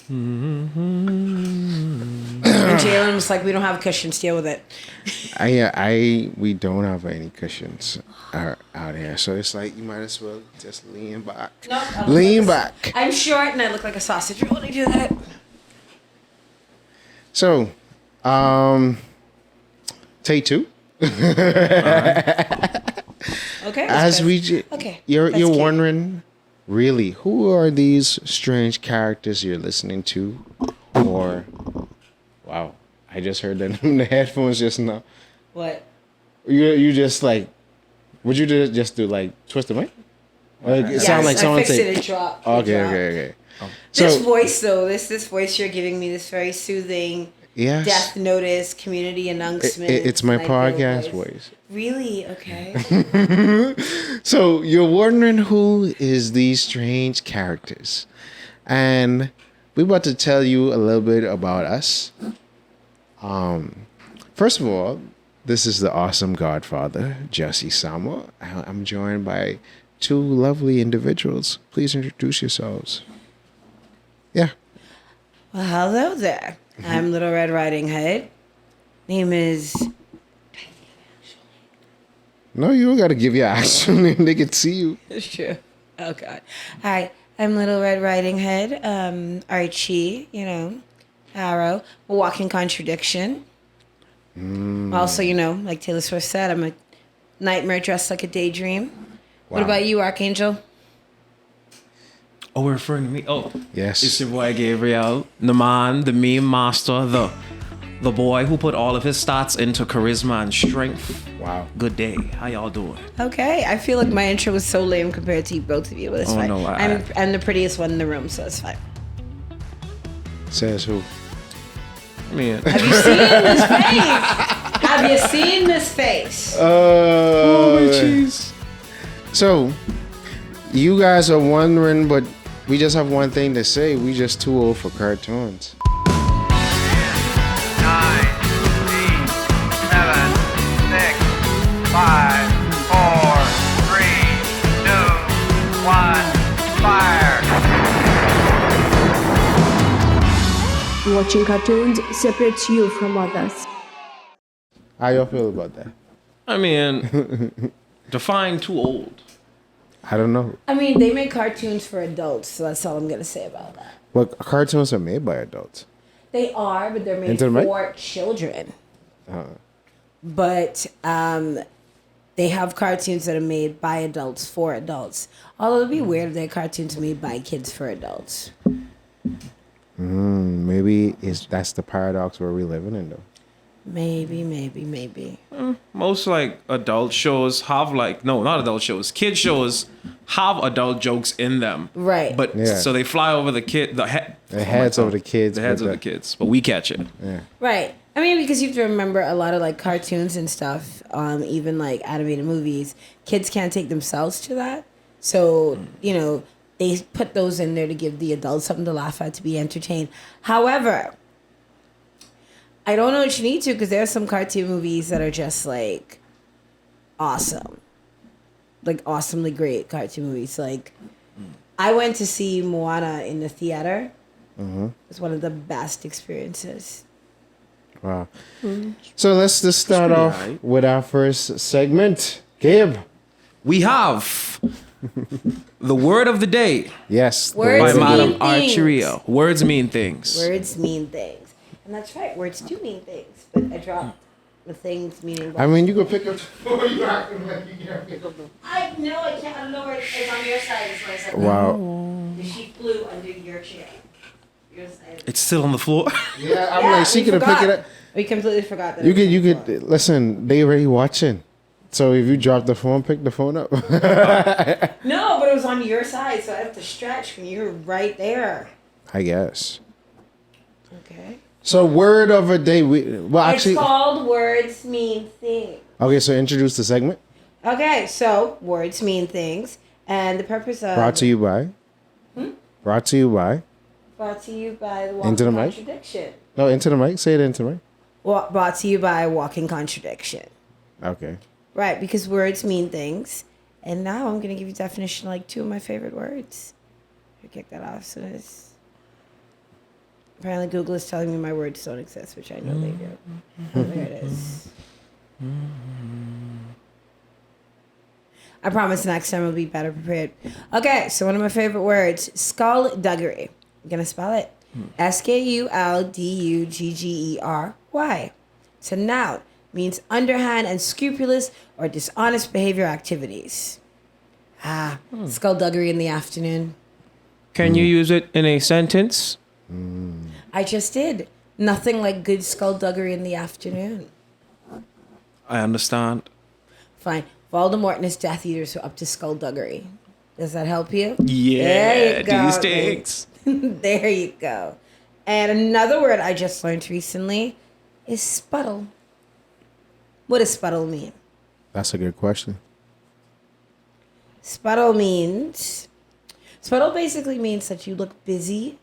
And Jalen was like, "We don't have cushions. Deal with it." We don't have any cushions out here, so it's like you might as well just lean back. No, lean back. I'm short and I look like a sausage roll when I do that. So, take two. Okay. As okay, you're cute. wondering, really, who are these strange characters you're listening to? Or, wow, I just heard that in the headphones just now. What? You just like, would you just do like twist the mic? Like, it sound like someone I fixed say. it. It dropped. Okay. This voice though, this voice you're giving me, this very soothing. Yes. Death notice, community announcement. It's my podcast voice. Really? Okay. So you're wondering who is these strange characters, and we're about to tell you a little bit about us. First of all, this is the awesome Godfather, Jesse Samuel. I'm joined by two lovely individuals. Please introduce yourselves. Yeah. Well, hello there. I'm Little Red Riding Hood. Name is... No, you don't got to give your actual name. They can see you. Sure. Oh, God. Hi, I'm Little Red Riding Hood. Archie, Arrow. A walking contradiction. Also, like Taylor Swift said, I'm a nightmare dressed like a daydream. Wow. What about you, Archangel? Oh, we're referring to me? Oh. Yes. It's your boy Gabriel, the man, the meme master, the boy who put all of his stats into charisma and strength. Wow. Good day. How y'all doing? Okay. I feel like my intro was so lame compared to you, both of you, but it's fine. No, I'm the prettiest one in the room, so it's fine. Says who? I mean, Have you seen this face? Have you seen this face? Oh, jeez. So, you guys are wondering, but we just have one thing to say. We just too old for cartoons. 9, 8, 7, 6, 5, 4, 3, 2, 1, fire. Watching cartoons separates you from others. How y'all feel about that? I mean, define too old. I don't know. I mean, they make cartoons for adults, so that's all I'm going to say about that. But cartoons are made by adults. They are, but they're made Into the mic? for children. But they have cartoons that are made by adults for adults. Although it'd be weird if they're cartoons made by kids for adults. Maybe that's the paradox where we're living in, though. Maybe. Most like adult shows have not adult shows. Kid shows have adult jokes in them. Right. But so they fly over the heads of the kids. The heads of the kids. But we catch it. Yeah. Right. I mean, because you have to remember a lot of like cartoons and stuff, even like animated movies, kids can't take themselves to that. So, they put those in there to give the adults something to laugh at, to be entertained. However, I don't know what you need to, because there are some cartoon movies that are just like awesome. Like awesomely great cartoon movies. Like I went to see Moana in the theater. It was one of the best experiences. Wow. So let's just start off with our first segment. Gabe. We have the word of the day. Yes. Words by Madam mean things. Archeria. Words mean things. Words mean things. And that's right, words do mean things. But I dropped the things meaning... I mean, you can pick up... you acting like you can't pick up the... I know I can't. I don't know where it's on your side. Is what I said. Wow. The sheet flew under your chair. Your side. It's still on the floor. Yeah, I'm like, she could have picked it up. We completely forgot that. You could listen, they already watching. So if you drop the phone, pick the phone up. No, but it was on your side, so I have to stretch when you're right there. I guess. Okay. So word of a day. It's called Words Mean Things. Okay, so introduce the segment. Okay, so words mean things, and the purpose of Brought to you by. Brought to you by. Brought to you by the Into the Walking mic? Contradiction. No, into the mic. Say it into the mic. Brought to you by Walking Contradiction. Okay. Right, because words mean things. And now I'm going to give you definition of like two of my favorite words. I kick that off. So it's Apparently, Google is telling me my words don't exist, which I know they do. Oh, there it is. I promise next time I'll be better prepared. Okay, so one of my favorite words, skullduggery. I'm going to spell it. Skulduggery. It's a noun. Means underhand and scrupulous or dishonest behavior activities. Skullduggery in the afternoon. Can you use it in a sentence? I just did. Nothing like good skullduggery in the afternoon. I understand. Fine. Voldemort and his Death Eaters are up to skullduggery. Does that help you? Yeah, There you go. these sticks. There you go. And another word I just learned recently is sputtle. What does sputtle mean? That's a good question. Sputtle basically means that you look busy.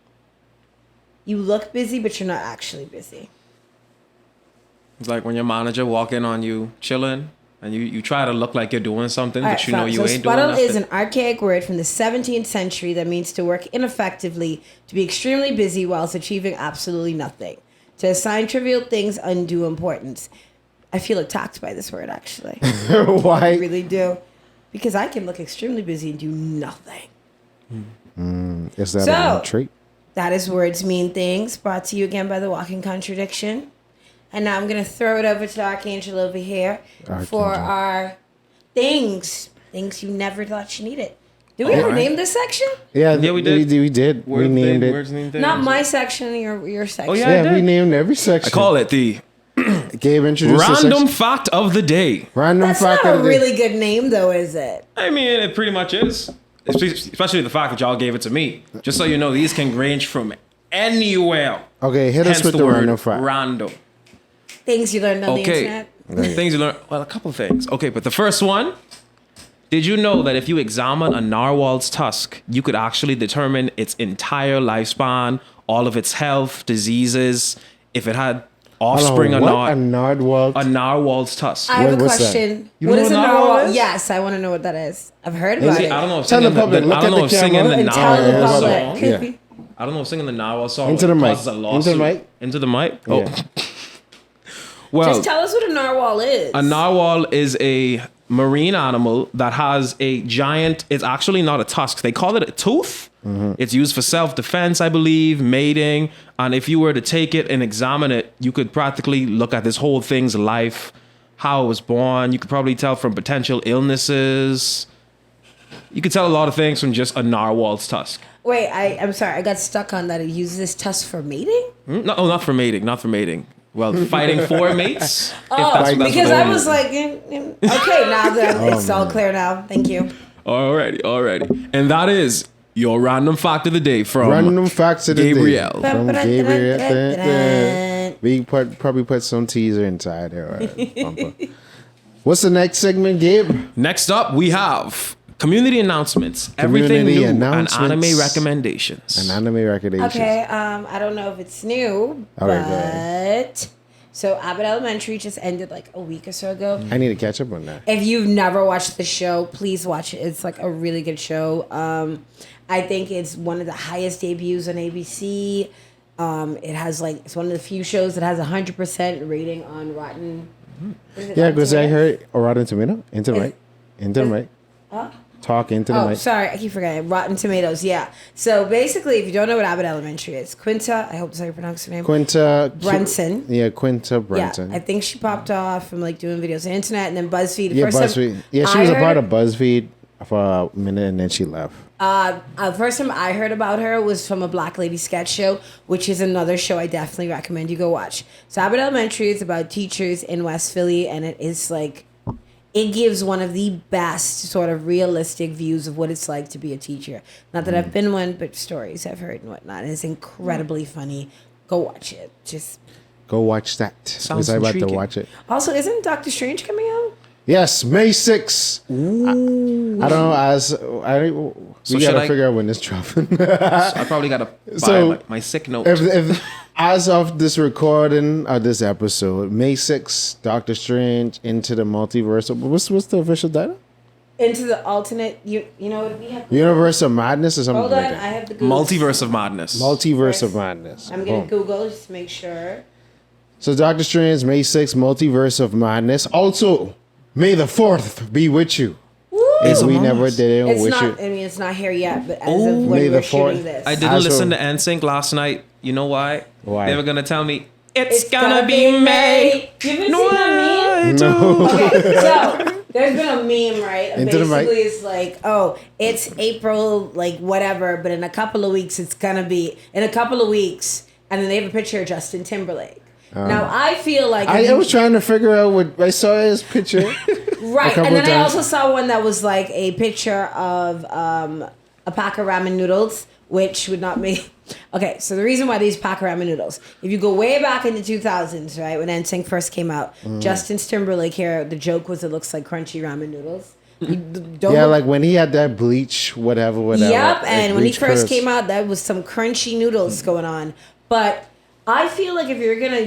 You look busy, but you're not actually busy. It's like when your manager walk in on you chilling, and you try to look like you're doing something, All but right, you know fine. you So ain't doing sputtle nothing. is an archaic word from the 17th century that means to work ineffectively, to be extremely busy whilst achieving absolutely nothing, to assign trivial things undue importance. I feel attacked by this word, actually. I Why? really do. Because I can look extremely busy and do nothing. Is that So- a trait? That is Words Mean Things, brought to you again by The Walking Contradiction. And now I'm going to throw it over to Archangel over here for Archangel. our things you never thought you needed. Did we ever Alright. name this section? Yeah, Yeah, we did. We did. We named it. Words named things. Not my section, your section. Oh, yeah. Yeah, I we did. named every section. I call it the Gabe introduced the random section. fact of the day. Random That's fact not of a the day. really good name, though, is it? I mean, it pretty much is. Especially the fact that y'all gave it to me. Just so you know, these can range from anywhere. Okay, hit us Hence with the the word random fact. random. Things you learned on the Okay. internet. Things you learn. Well, a couple of things. Okay, but the first one. Did you know that if you examine a narwhal's tusk, you could actually determine its entire lifespan, all of its health, diseases, if it had offspring or what? not? A narwhal. A narwhal's tusk. I have a what's that? question. You What know is what a a narwhal narwhal? is? Yes, I want to know what that is. I've heard about it. I don't know if Tell the singing public, look I don't at know the if singing camera. the And tell the narwhal public. song. Yeah. I don't know if singing the narwhal song Into the mic. causes a Into the lawsuit. mic. Into the mic. Oh, Yeah. well, Just tell us what a narwhal is. a narwhal is a marine animal that has a giant. It's actually not a tusk. They call it a tooth. It's used for self-defense, I believe, mating. And if you were to take it and examine it, you could practically look at this whole thing's life, how it was born. You could probably tell from potential illnesses. You could tell a lot of things from just a narwhal's tusk. Wait, I'm sorry. I got stuck on that. It uses this tusk for mating? No, not for mating. Not for mating. Well, fighting for mates. if Oh, that's what because they I use. was like, okay, now that it's all clear now. Thank you. Alrighty. And that is your random fact of the day from Random facts of the Gabriel. day. From Gabriel. We probably put some teaser inside there. Bumper. What's the next segment, Gabe? Next up, we have community announcements, everything Community new, announcements. and anime recommendations. An anime recommendations. Okay, I don't know if it's new, All right, go ahead. but so Abbott Elementary just ended like a week or so ago. I need to catch up on that. If you've never watched the show, please watch it. It's like a really good show. I think it's one of the highest debuts on ABC. It has it's one of the few shows that has 100% rating on Rotten. What is it, Yeah, Rotten because I Tomatoes? heard Rotten Tomato. Into the mic. Into the mic. Talk into the Oh, mic. sorry, I keep forgetting. Rotten Tomatoes, yeah. So basically, if you don't know what Abbott Elementary is, Quinta, I hope that's how you pronounce her name. Quinta Brunson. Yeah, Quinta Brunson. Yeah, I think she popped off from like doing videos on the internet and then BuzzFeed. The Yeah, first time BuzzFeed. Yeah, she I was a heard- part of BuzzFeed for a minute and then she left. First time I heard about her was from a Black Lady sketch show, which is another show I definitely recommend you go watch. So Abbott Elementary is about teachers in West Philly, and it is it gives one of the best sort of realistic views of what it's like to be a teacher. Not that I've been one, but stories I've heard and whatnot. It's incredibly funny. Go watch it. Just Go watch that. Sounds Was I about to intriguing. watch it? also, isn't Doctor Strange coming out? Yes, May 6th. I don't know. We should gotta I- figure out when it's dropping. I probably got to buy So, my sick note. if as of this recording of this episode, May 6th, Doctor Strange Into the Multiverse. What's the official title? into the alternate. You know what we have? Universe of Madness or something Hold like on, I that. have the Google. Multiverse of Madness. Multiverse of Madness. I'm gonna Boom. Google just to make sure. So Doctor Strange, May 6th, Multiverse of Madness. Also, May the 4th be with you. Woo! If we Among never Us. did it It's with not. you. I mean, it's not here yet, but as Oh, of when May we're the 4th. shooting this, I didn't Also- listen to NSYNC last night. You know why? Why? They were gonna tell me it's, It's gonna be May. You haven't No, seen that meme? I No. do. Okay, so there's been a meme, right? Into the mic. Basically, it's like, oh, it's April, like whatever, but in a couple of weeks, it's gonna be in a couple of weeks, and then they have a picture of Justin Timberlake. Now I feel like if I you- was trying to figure out what I saw his picture. right, couple and then of I times. also saw one that was like a picture of a pack of ramen noodles, which would not make. Okay, so the reason why these pack of ramen noodles, if you go way back in the 2000s, right, when NSYNC first came out, Justin Timberlake here, the joke was it looks like crunchy ramen noodles. You don't Yeah, look- like when he had that bleach, whatever. Yep, like and when he bleach first curls. came out, that was some crunchy noodles going on. But I feel like if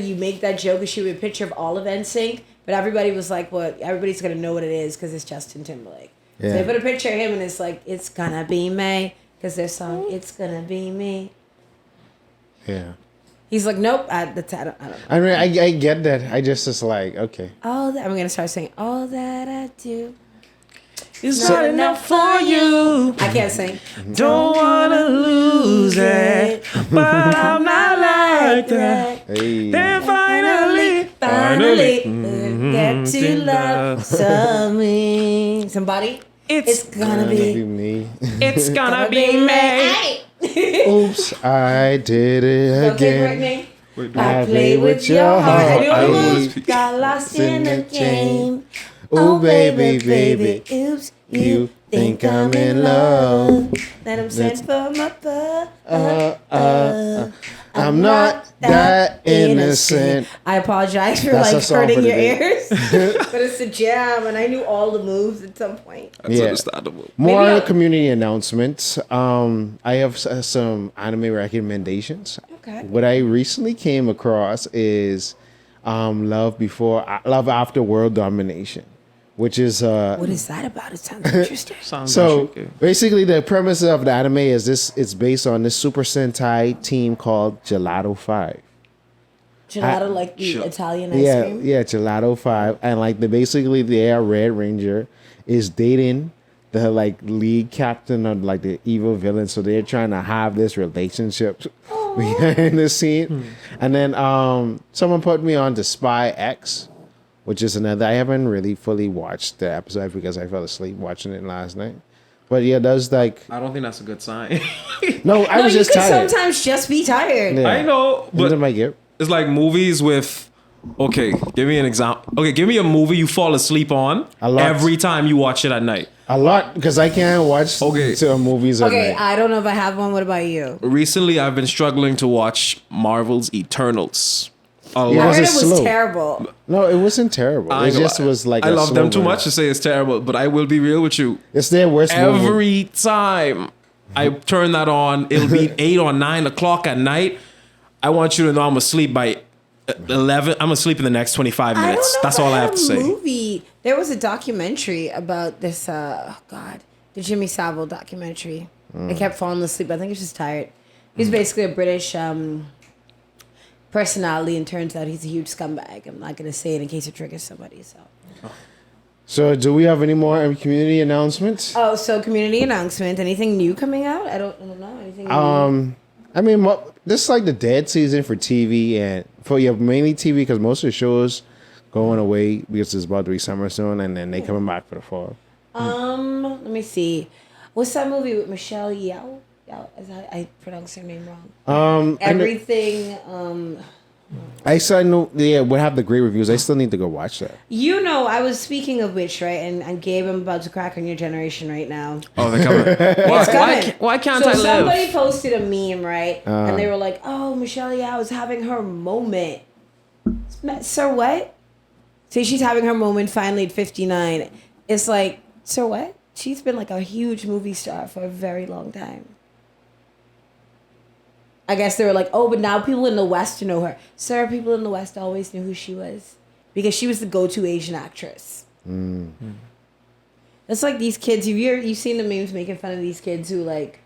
you make that joke and shoot a picture of all of NSYNC, but everybody was like, "Well, everybody's gonna know what it is because it's Justin Timberlake." So Yeah. they put a picture of him, and it's like, "It's gonna be May," because their song, "It's gonna be me." Yeah. He's like, "Nope, I don't know." I mean, I get that. I just like, okay. All that I'm gonna start singing. All that I do. It's not enough for you. I can't sing. Don't wanna lose it, but I'm not like that. Hey. Then finally, Finally, Mm-hmm. get to love somebody. It's gonna be me. it's gonna be May. Oops, I did it Okay, again. Brittany. I play with your heart. I knew it was. I Got lost in the game. Oh, baby, baby. Oops, You think I'm in love. Let him send for my I'm not that innocent. I apologize for That's a like song hurting for the your day. ears, but it's a jam, and I knew all the moves at some point. That's Yeah. understandable. More Maybe I'll- community announcements. I have some anime recommendations. Okay. What I recently came across is Love After World Domination, which is What is that about? It sounds interesting. Sounds so intriguing. basically the premise of the anime is this. It's based on this Super Sentai team called Gelato 5. Gelato, like the Sure. Italian ice Yeah, cream. yeah, Gelato 5, and like their Red Ranger is dating the like lead captain of like the evil villain, so they're trying to have this relationship behind the scene. And then someone put me on to Spy X, which is another. I haven't really fully watched the episode because I fell asleep watching it last night. But yeah, that's like I don't think that's a good sign. no, I No, was you just could tired. sometimes just be tired. Yeah. I know, But but my get it's like movies with. Okay, give me an example. Okay, give me a movie you fall asleep on A lot. every time you watch it at night. a lot because I can't watch Okay. movies at Okay, night. I don't know if I have one. What about you? Recently, I've been struggling to watch Marvel's Eternals. A Yeah. I lot. Was heard it it was slow? terrible. No, it wasn't terrible. I It know, just was like I a love them too slow much to say it's terrible, but I will be real with you. It's their worst movie. Every time I turn that on, it'll be 8 or 9 o'clock at night. I want you to know I'm asleep by 11. I'm asleep in the next 25 I don't minutes. know That's if all I had have a to say. Movie. There was a documentary about this. Oh God, the Jimmy Savile documentary. I kept falling asleep. I think I was just tired. He's basically a British personality, and turns out he's a huge scumbag. I'm not gonna say it in case it triggers somebody. So, do we have any more community announcements? Oh, so community announcement. Anything new coming out? I don't know. Anything new? I mean, this is like the dead season for TV and for mainly TV because most of the shows going away because it's about to be summer soon, and then they coming back for the fall. Let me see. What's that movie with Michelle Yeoh? I pronounced her name wrong. Everything. I saw would have the great reviews. I still need to go watch that. You know, I was speaking of which, right? And Gabe, I'm about to crack on your generation right now. Oh, they're coming. It's coming. Why can't So I live? somebody posted a meme, right? And they were like, "Oh, Michelle Yeoh is having her moment." Sir, what? See, she's having her moment finally at 59. It's like, sir, what? She's been like a huge movie star for a very long time. I guess they were like, oh, but now people in the West know her. Sir, people in the West always knew who she was because she was the go-to Asian actress. It's like these kids. You've seen the memes making fun of these kids who like,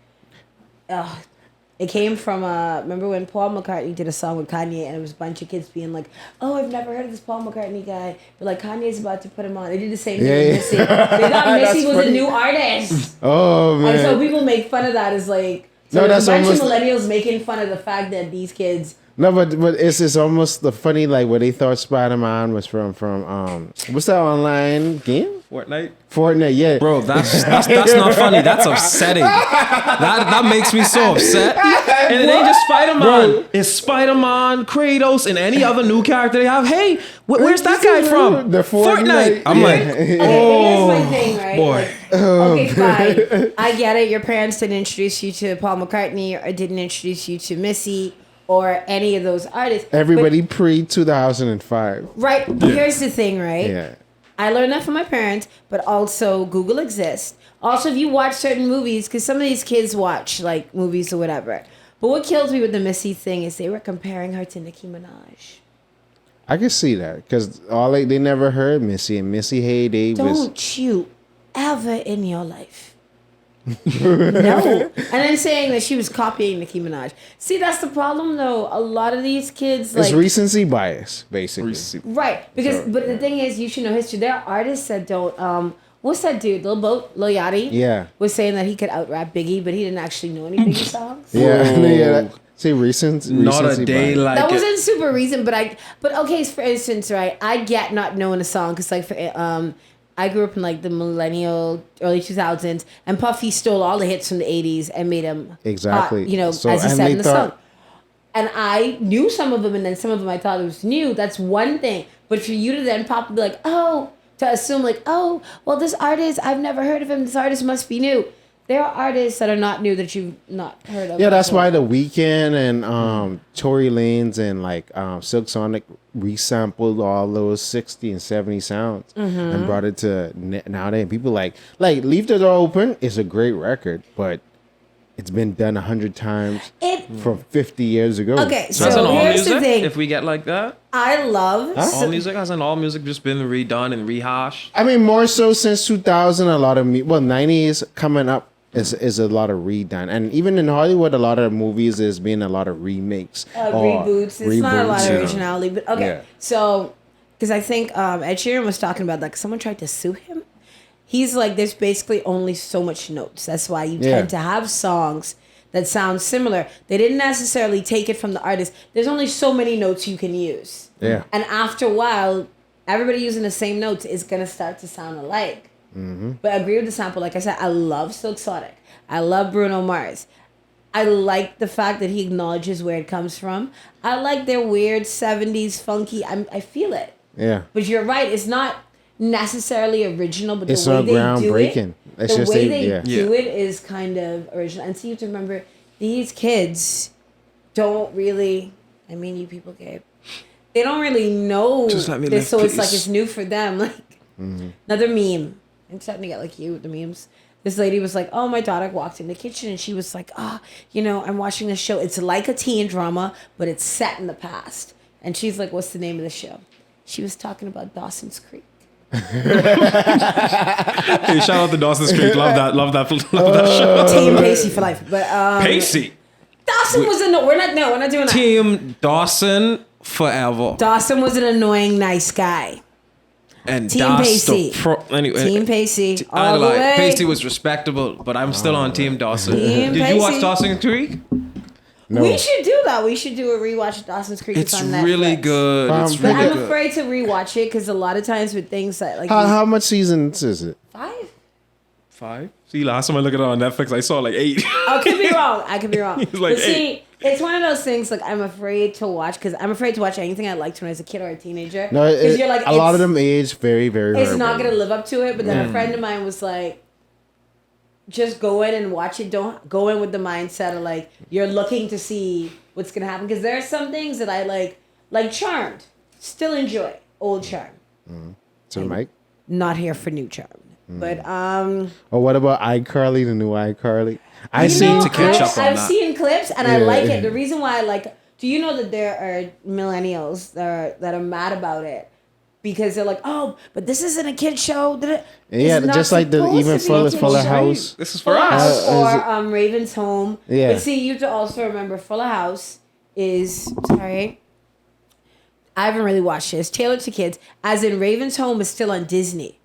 it came from remember when Paul McCartney did a song with Kanye and it was a bunch of kids being like, oh, I've never heard of this Paul McCartney guy, but like Kanye's about to put him on. They did the same thing with Missy. They thought Missy was a new artist. Oh man! And so people make fun of that as like, so No, there's that's a bunch almost- of millennials making fun of the fact that these kids. No, but it's almost the funny like where they thought Spider-Man was from what's that online game? Fortnite, yeah. Bro, that's not funny. That's upsetting. That makes me so upset. And it ain't just Spider-Man. It's Spider-Man, Kratos, and any other new character they have. Hey, where's that guy from? The Fortnite. I'm Yeah. like, Okay, oh, but here's my thing, right? boy. Like, okay, fine. I get it. Your parents didn't introduce you to Paul McCartney or didn't introduce you to Missy or any of those artists. Everybody pre-2005. Right. Here's the thing, right? Yeah. I learned that from my parents, but also Google exists. Also, if you watch certain movies, because some of these kids watch like movies or whatever. But what kills me with the Missy thing is they were comparing her to Nicki Minaj. I can see that because they never heard Missy and Missy heyday was Don't you ever in your life. No. And then saying that she was copying Nicki Minaj. See, that's the problem though. A lot of these kids it's like recency bias, basically. right. Because but the thing is you should know history. There are artists that don't what's that dude? Lil Yachty? Yeah. Was saying that he could out rap Biggie, but he didn't actually know any Biggie songs. Yeah, yeah. See, recency Not a day bias. like That it. wasn't super recent, but okay, for instance, right, I get not knowing a song because like for I grew up in like the millennial early 2000s, and Puffy stole all the hits from the 80s and made them Exactly. hot, So- as he and said they in the thought- song. And I knew some of them, and then some of them I thought it was new. That's one thing. But for you to then pop and be like, oh, to assume like, oh, well, this artist, I've never heard of him. This artist must be new. There are artists that are not new that you've not heard of. Yeah, that's before. why The Weeknd and Tory Lanez and like Silk Sonic resampled all those 60 and 70 sounds and brought it to nowadays. People like Leave the Door Open is a great record, but it's been done 100 times from 50 years ago. Okay, So that's an all here's the music. thing. If we get like that, I love all music hasn't all music just been redone and rehashed. I mean, more so since 2000, a lot of 90s coming up is a lot of redone, and even in Hollywood, a lot of movies is being a lot of remakes, or reboots. It's not a lot of you know. originality, but okay. Yeah. So, because I think Ed Sheeran was talking about that. 'Cause someone tried to sue him. He's like, there's basically only so much notes. That's why you Yeah. tend to have songs that sound similar. They didn't necessarily take it from the artist. There's only so many notes you can use. Yeah. And after a while, everybody using the same notes is gonna start to sound alike. But I agree with the sample. Like I said, I love Silk Sonic. I love Bruno Mars. I like the fact that he acknowledges where it comes from. I like their weird 70s funky. I feel it. Yeah. But you're right. It's not necessarily original, but It's the way not they do groundbreaking. it, It's the just way they- they yeah. do it is kind of original. And so you have to remember, these kids don't really. I mean, you people, Gabe. They don't really know Just let me this, live, so it's like please. it's new for them. Like another meme. I'm starting to get like you with the memes. This lady was like, oh, my daughter walked in the kitchen and she was like, I'm watching this show. It's like a teen drama, but it's set in the past. And she's like, what's the name of the show? She was talking about Dawson's Creek. Hey, shout out to Dawson's Creek. Love that show. Team Pacey for life. But Pacey. Dawson was we're not doing that. Team Dawson forever. Dawson was an annoying, nice guy. And Team that's Pacey. Anyway, Team Pacey. I All the like way. Pacey was respectable, but I'm still on Team Dawson. Team Did you watch Pacey. Dawson's Creek? No. We should do that. We should do a rewatch of Dawson's Creek. It's on Netflix. really good. It's But But really I'm good. afraid to rewatch it because a lot of times with things that like How much seasons is it? 5. 5? See, last time I looked at it on Netflix, I saw like 8. I could be wrong. I could be wrong. He's like, but see, it's one of those things like I'm afraid to watch because I'm afraid to watch anything I liked when I was a kid or a teenager. No, because you're like a lot of it's- them age very, very. It's not horribly. gonna live up to it. But then a friend of mine was like, just go in and watch it. Don't go in with the mindset of like you're looking to see what's gonna happen because there are some things that I like Charmed. Still enjoy old Charm. So, Mike. Not here for new Charm. But Or what about iCarly, the new iCarly? I you seen know, to catch up on I've that. seen clips and I Yeah. like it. The reason why I like, do you know that there are millennials that are mad about it because they're like, oh, but this isn't a kid show. Yeah, It's not just like the supposed even to be a kid Fuller show. House. This is for Fuller us. House or Raven's Home. Yeah. But see, you have to also remember Fuller House is sorry. I haven't really watched it. It's tailored to kids. As in Raven's Home is still on Disney.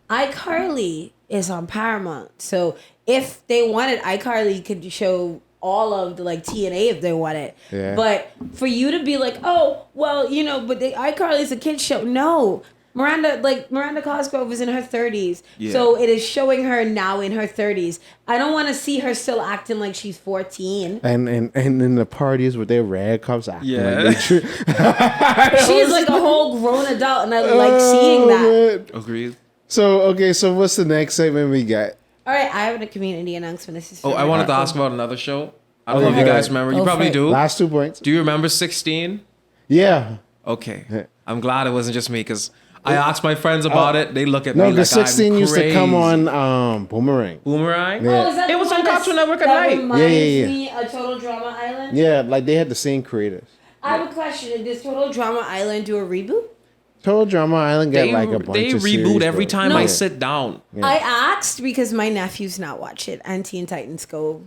iCarly is on Paramount. So if they wanted, iCarly could show all of the like TNA if they wanted. Yeah. But for you to be like, oh, well, you know, but the iCarly's a kid's show. No. Miranda Cosgrove is in her 30s. Yeah. So it is showing her now in her 30s. I don't want to see her still acting like she's 14. And in the parties with their rag cups acting Yeah. like they She's like a whole grown adult, and I like seeing that. Agreed. So what's the next segment we got? All right, I have a community announcement. This is Oh, I wanted to ask about another show. I don't know if Okay, you go guys ahead. remember. You Go probably for it. do. Last 2 points. Do you remember 16? Yeah. Okay. I'm glad it wasn't just me because I asked my friends about it. They look at No, me the like 16 I'm used to come crazy. on Boomerang. Boomerang. Yeah. Oh, is that It the was one on Cartoon Network at that night. reminds Yeah. me of Total Drama Island? Yeah, like they had the same creators. I have a question. Does Total Drama Island do a reboot? Total Drama Island got They, like a bunch they of reboot series, every but- time No. I sit down. I asked because my nephews not watch it. and Teen Titans Go.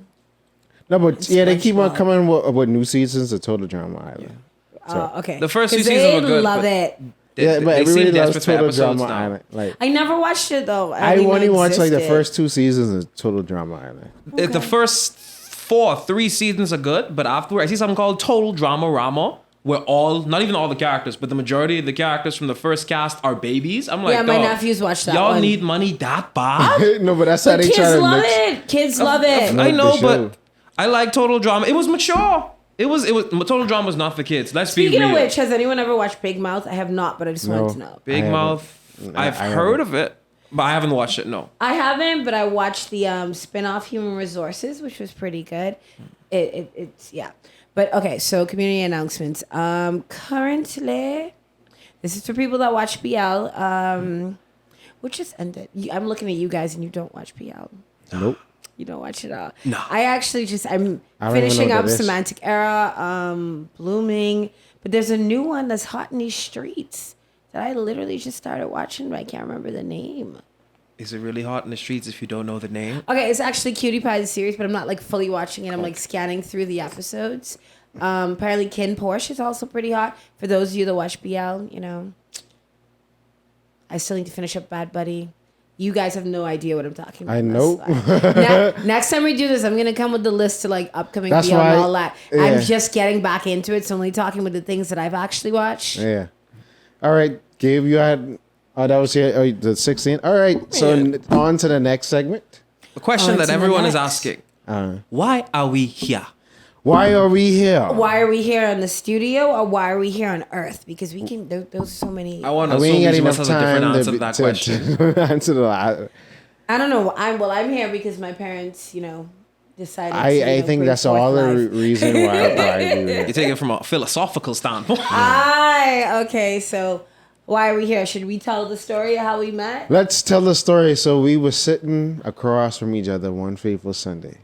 No, but yeah, they keep on SpongeBob. coming with new seasons of Total Drama Island. Okay. The first 2 'Cause seasons they were good, love but- it. Yeah, but they everybody seem loves desperate for Total episodes Drama now. Island. Like I never watched it though. I didn't know only it watched like the existed. first 2 seasons of Total Drama Island. The first 3 seasons are good, but afterward, I see something called Total Drama Rama, where not even all the characters, but the majority of the characters from the first cast are babies. I'm like, Yeah, my dog, nephews watch that Y'all one. need money that bad? No, but that's how But they try kids to love mix. it. Kids love it. No, I know, the show. but I like Total Drama. It was mature. It was Total Drama was not for kids. Let's be Speaking real. of which, has anyone ever watched Big Mouth? I have not, but I just wanted to know. Big I Mouth, I've I heard haven't. of it, but I haven't watched it. No. I haven't, but I watched the spin-off Human Resources, which was pretty good. It's yeah. But okay, so community announcements. Currently, this is for people that watch BL. Which just ended. I'm looking at you guys, and you don't watch BL. Nope. You don't watch it all. No. I actually I'm I don't even know finishing what up that is. Semantic Era, Blooming, but there's a new one that's hot in these streets that I literally just started watching, but I can't remember the name. Is it really hot in the streets if you don't know the name? Okay, it's actually Cutie Pie the series, but I'm not like fully watching it. I'm like scanning through the episodes. Apparently Ken Porsche is also pretty hot. For those of you that watch BL, you know. I still need to finish up Bad Buddy. You guys have no idea what I'm talking about. I know. Next time we do this, I'm gonna come with the list to like upcoming That's BL why- and all that. yeah. I'm just getting back into it, so only talking with the things that I've actually watched. Yeah. All right, Gabe, you had. Oh, that was here. Oh, the 16. All right, so on to the next segment. The question On that to the everyone is next. asking: Why are we here? Why are we here? Why are we here in the studio, or why are we here on Earth? Because we can. Those are so many. I want to We ain't assume got each of us enough has a different time answer to that question. to answer the. I don't know. I'm here because my parents, you know, decided. to, I you know, think bring that's forth all the life. reason why we You here. take it from a philosophical standpoint. Okay. So, why are we here? Should we tell the story of how we met? Let's tell the story. So we were sitting across from each other one fateful Sunday.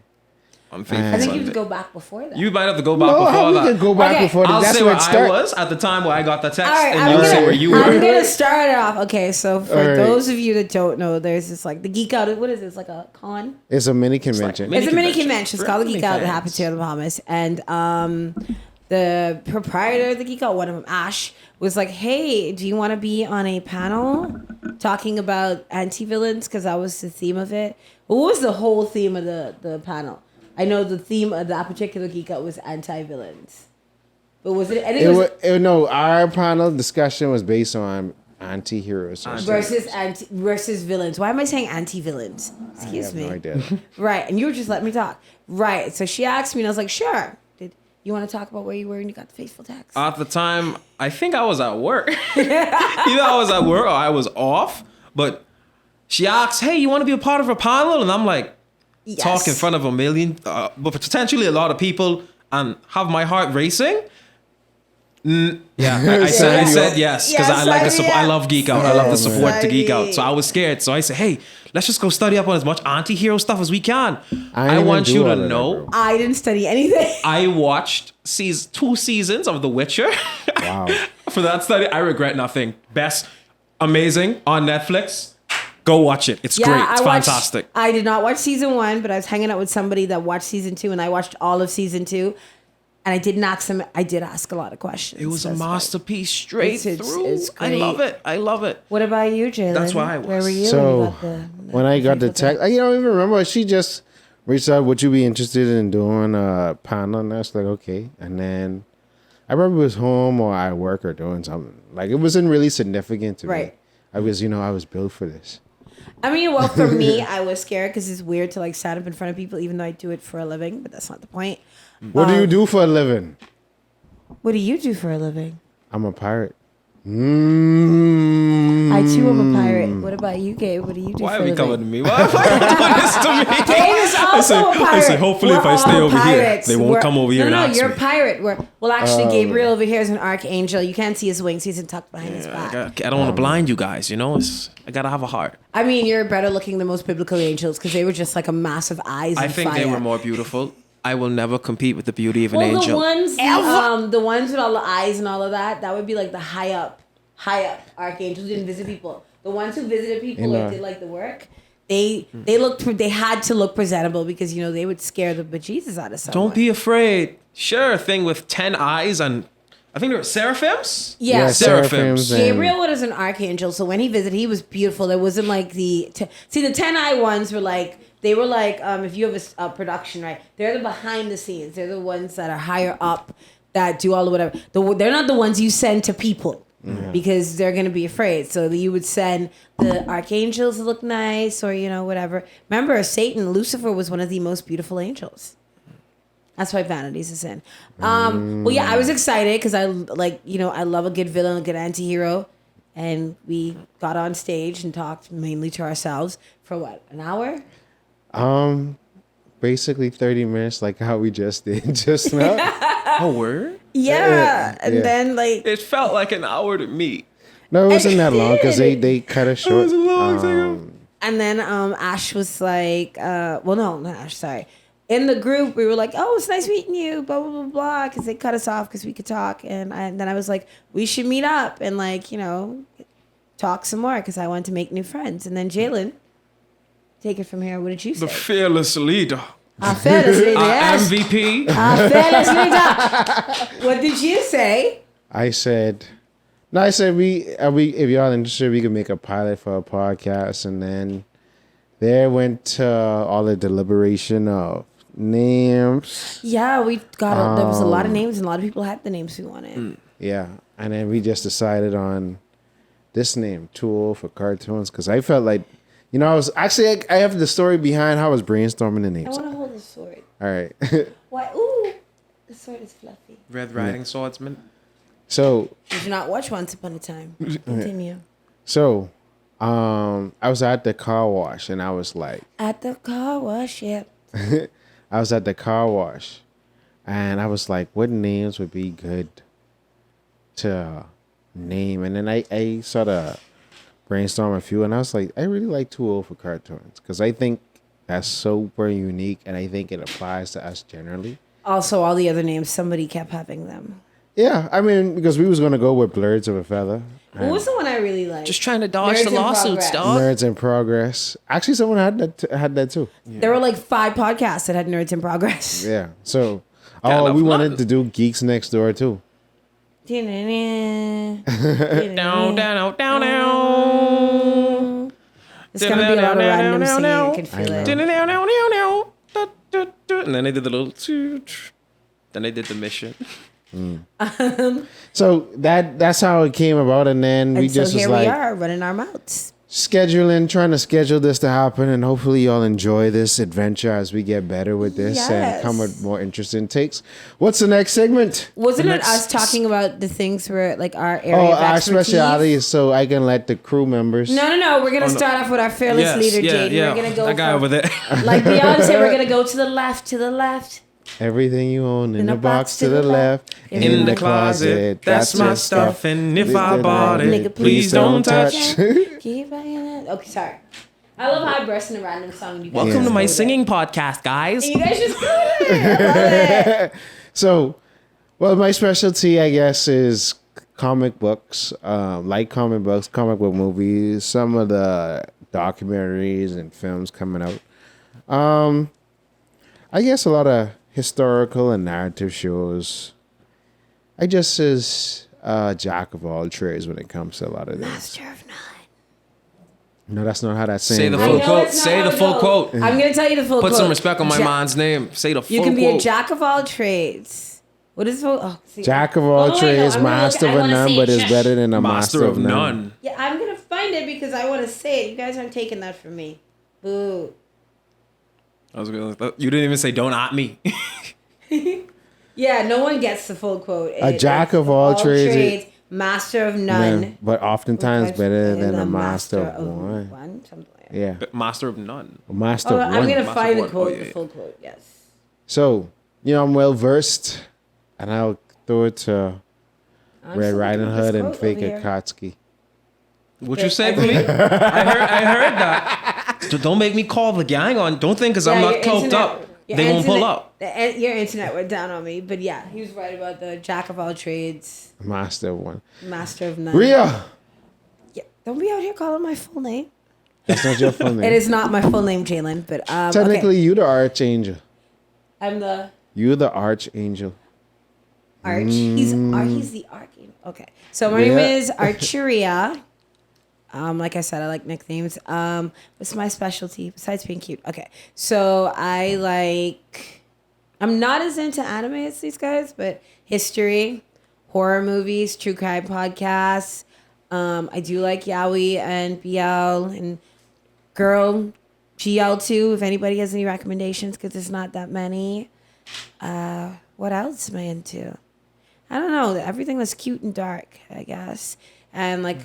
On Faithful I think you Sunday. have to go back before that. You might have to go back No, how before we that. can go back Okay. before that. I'll That's say where where it I starts. was at the time where I got the text, All right, and you say where you I'm were. gonna start it off. Okay, so for All right. those of you that don't know, there's this like the Geek Out. What is this? Like a con? It's a mini convention. mini It's a mini convention. convention. It's called the Really Geek Out. It fans. happens here in the Bahamas. And the proprietor of the Geek Out, one of them, Ash, was like, "Hey, do you want to be on a panel talking about anti-villains? Because that was the theme of it. What was the whole theme of the panel? I know the theme of that particular Geek Out was anti-villains. But was it? I think it was No, our panel discussion was based on anti-heroes. or something. versus villains. Why am I saying anti-villains? I Excuse have me. no idea. Right, and you were just letting me talk. Right, so she asked me, and I was like, sure. Did you want to talk about where you were when you got the faithful text? At the time, I think I was at work. Either I was at work or I was off. But she asked, "Hey, you want to be a part of a panel?" And I'm like, Yes. talk in front of a million, but potentially a lot of people, and have my heart racing. Yeah, I said yes because Yes, I like I the support. I love Geek Out. I love the support to Geek Out. Yes. So I was scared. So I said, "Hey, let's just go study up on as much anti-hero stuff as we can." I I didn't want do you all to of that, know. bro. I didn't study anything. I watched 2 seasons of The Witcher. Wow. for that study. I regret nothing. Best, amazing on Netflix. Go watch it. It's great. It's fantastic. I did not watch season 1, but I was hanging out with somebody that watched season 2, and I watched all of season 2. And I didn't ask him. I did ask a lot of questions. It was a That's masterpiece straight through. It's I great. love it. I love it. What about you, Jalen? That's why I was. Where were you So when when I got the text, I don't even remember. She just reached out. Would you be interested in doing a panel? And I was like, okay. And then I remember it was home or at work or doing something. Like it wasn't really significant to me. Right. I was built for this. I mean, well, for me, I was scared because it's weird to like stand up in front of people, even though I do it for a living. But that's not the point. What do you do for a living? What do you do for a living? I'm a pirate. I too am a pirate. What about you, Gabe? What do you do Why for are a we coming to living? me? Why are you doing this to me? Gabe is also a pirate. I say, hopefully if I stay all over here, pirates. they won't come over here and No, ask you're me. a pirate. Well, actually, Gabriel over here is an archangel. You can't see his wings. He's tucked behind his back. I don't want to blind you guys, you know? I got to have a heart. I mean, you're better looking than most biblical angels because they were just like a massive eyes. I and think fire. they were more beautiful. I will never compete with the beauty of an Well, angel. the ones with all the eyes and all of that would be like the high up archangels didn't visit people. The ones who visited people or did like the work, they had to look presentable because they would scare the bejesus out of someone. Don't be afraid. Share a thing with 10 eyes and I think they were seraphims? Yeah. Seraphims. Gabriel was an archangel, so when he visited, he was beautiful. There wasn't like the 10-eye ones were like. They were like, if you have a production, right? They're the behind the scenes. They're the ones that are higher up that do all the whatever. They're not the ones you send to people because they're going to be afraid. So you would send the archangels to look nice or, whatever. Remember, Satan, Lucifer was one of the most beautiful angels. That's why vanity's a sin. Well, yeah, I was excited because I love a good villain, a good anti-hero. And we got on stage and talked mainly to ourselves for what, an hour? Basically 30 minutes, like how we just did just now. Oh, word? Yeah. And then like It felt like an hour to me. No, it wasn't that long because did. they cut it short. was a long time. and then Ash was like, well, no, not Ash, sorry. In the group, we were like, oh, it's nice meeting you, blah, blah, blah, blah, because they cut us off because we could talk. And then I was like, we should meet up and, talk some more because I wanted to make new friends. And then Jalen, take it from here. What did you say? The fearless leader. Our fearless leader, yes. MVP. Our fearless leader. What did you say? I said we if y'all interested, we could make a pilot for a podcast, and then there went to all the deliberation of names. Yeah, we got there was a lot of names and a lot of people had the names we wanted. Yeah, and then we just decided on this name, Tool for Cartoons, because I felt like, I was actually I have the story behind how I was brainstorming the I names. want to hold the sword. All right. Why? Ooh, the sword is fluffy. Red Riding Swordsman. So Did you not watch Once Upon a Time? Continue. I was at the car wash and I was like, At the car wash, yeah. I was at the car wash and I was like, what names would be good to name? And then I sort of brainstormed a few and I was like, I really like Too Old for Cartoons because I think that's super unique and I think it applies to us generally. Also, all the other names, somebody kept having them. Yeah, I mean, because we was going to go with Blerds of a Feather. What was the one I really liked? Just trying to dodge Nerds the in lawsuits, Progress. dog. Nerds in Progress. Actually, someone had that too. There were like 5 podcasts that had Nerds in Progress. Yeah. So, Got enough we wanted love. to do Geeks Next Door too. Down, down, down, down, down. It's gonna be a lot of random singing. I can feel I it. know. Down, down, down, down, down. And then they did the little. Then they did the mission. So that's how it came about, and then we And so just was here like we are running our mouths. trying to schedule this to happen, and hopefully y'all enjoy this adventure as we get better with this and come with more interesting takes. What's the next segment? Wasn't The it next- us talking about the things where like our area Oh, of our expertise? speciality is so I can let the crew members. No. We're gonna start off with our fearless leader, Jade. We're gonna go That guy from- over there. like Beyonce. We're gonna go to the left. Everything you own in In the a box to the left. In the closet, that's my stuff. And if I bought it, please don't touch. Keep buying it. Okay, sorry. I love how I burst in a random song. You guys Welcome just to my go there. singing podcast, guys. You guys just go there. I love it. So, well, my specialty, I guess, is comic books, comic book movies, some of the documentaries and films coming out. I guess a lot of historical and narrative shows. I just is jack of all trades when it comes to a lot of things. Master of none. No, that's not how that saying Say the goes. full I know quote. it's not Say how the it full goes. quote. I'm gonna tell you the full Put quote. some respect on my Ja- man's name. Say the full You can be quote. a jack of all trades. What is full? Oh, see. Jack of all Oh, wait, no, trades, I'm gonna look- master I of wanna none, say but it. is Shush. better than a Master of none. Yeah, I'm gonna find it because I want to say it. You guys aren't taking that from me. Boo. I was gonna. You didn't even say "don't at me." Yeah, no one gets the full quote. A jack of all trades, master of none. but oftentimes better than And a master of one. Something like that. Yeah, Master of none. a master Oh, of I'm one. gonna Master find the one. quote, Oh, yeah, the yeah. full quote. Yes. So, I'm well versed, and I'll throw it to I'm Red still Riding looking at Hood this and quote Fake over here. Akatsuki. What you say for me? I heard that. Don't make me call the gang on. Don't think because I'm Yeah, not your cloaked internet- up, your they won't pull internet- up. Your internet went down on me, but yeah, he was right about the jack of all trades, Master of one. master of none. Rhea! Yeah, don't be out here calling my full name. That's not your full name. It is not my full name, Jalen, but Technically, okay. you the archangel. I'm the You the archangel. arch. He's the archangel. Okay, so my name Yeah. is Archeria. Like I said, I like nicknames. What's my specialty besides being cute? Okay, so I'm not as into anime as these guys, but history, horror movies, true crime podcasts. I do like Yaoi and BL and Girl GL too. If anybody has any recommendations, because there's not that many. What else am I into? I don't know. Everything that's cute and dark, I guess. And like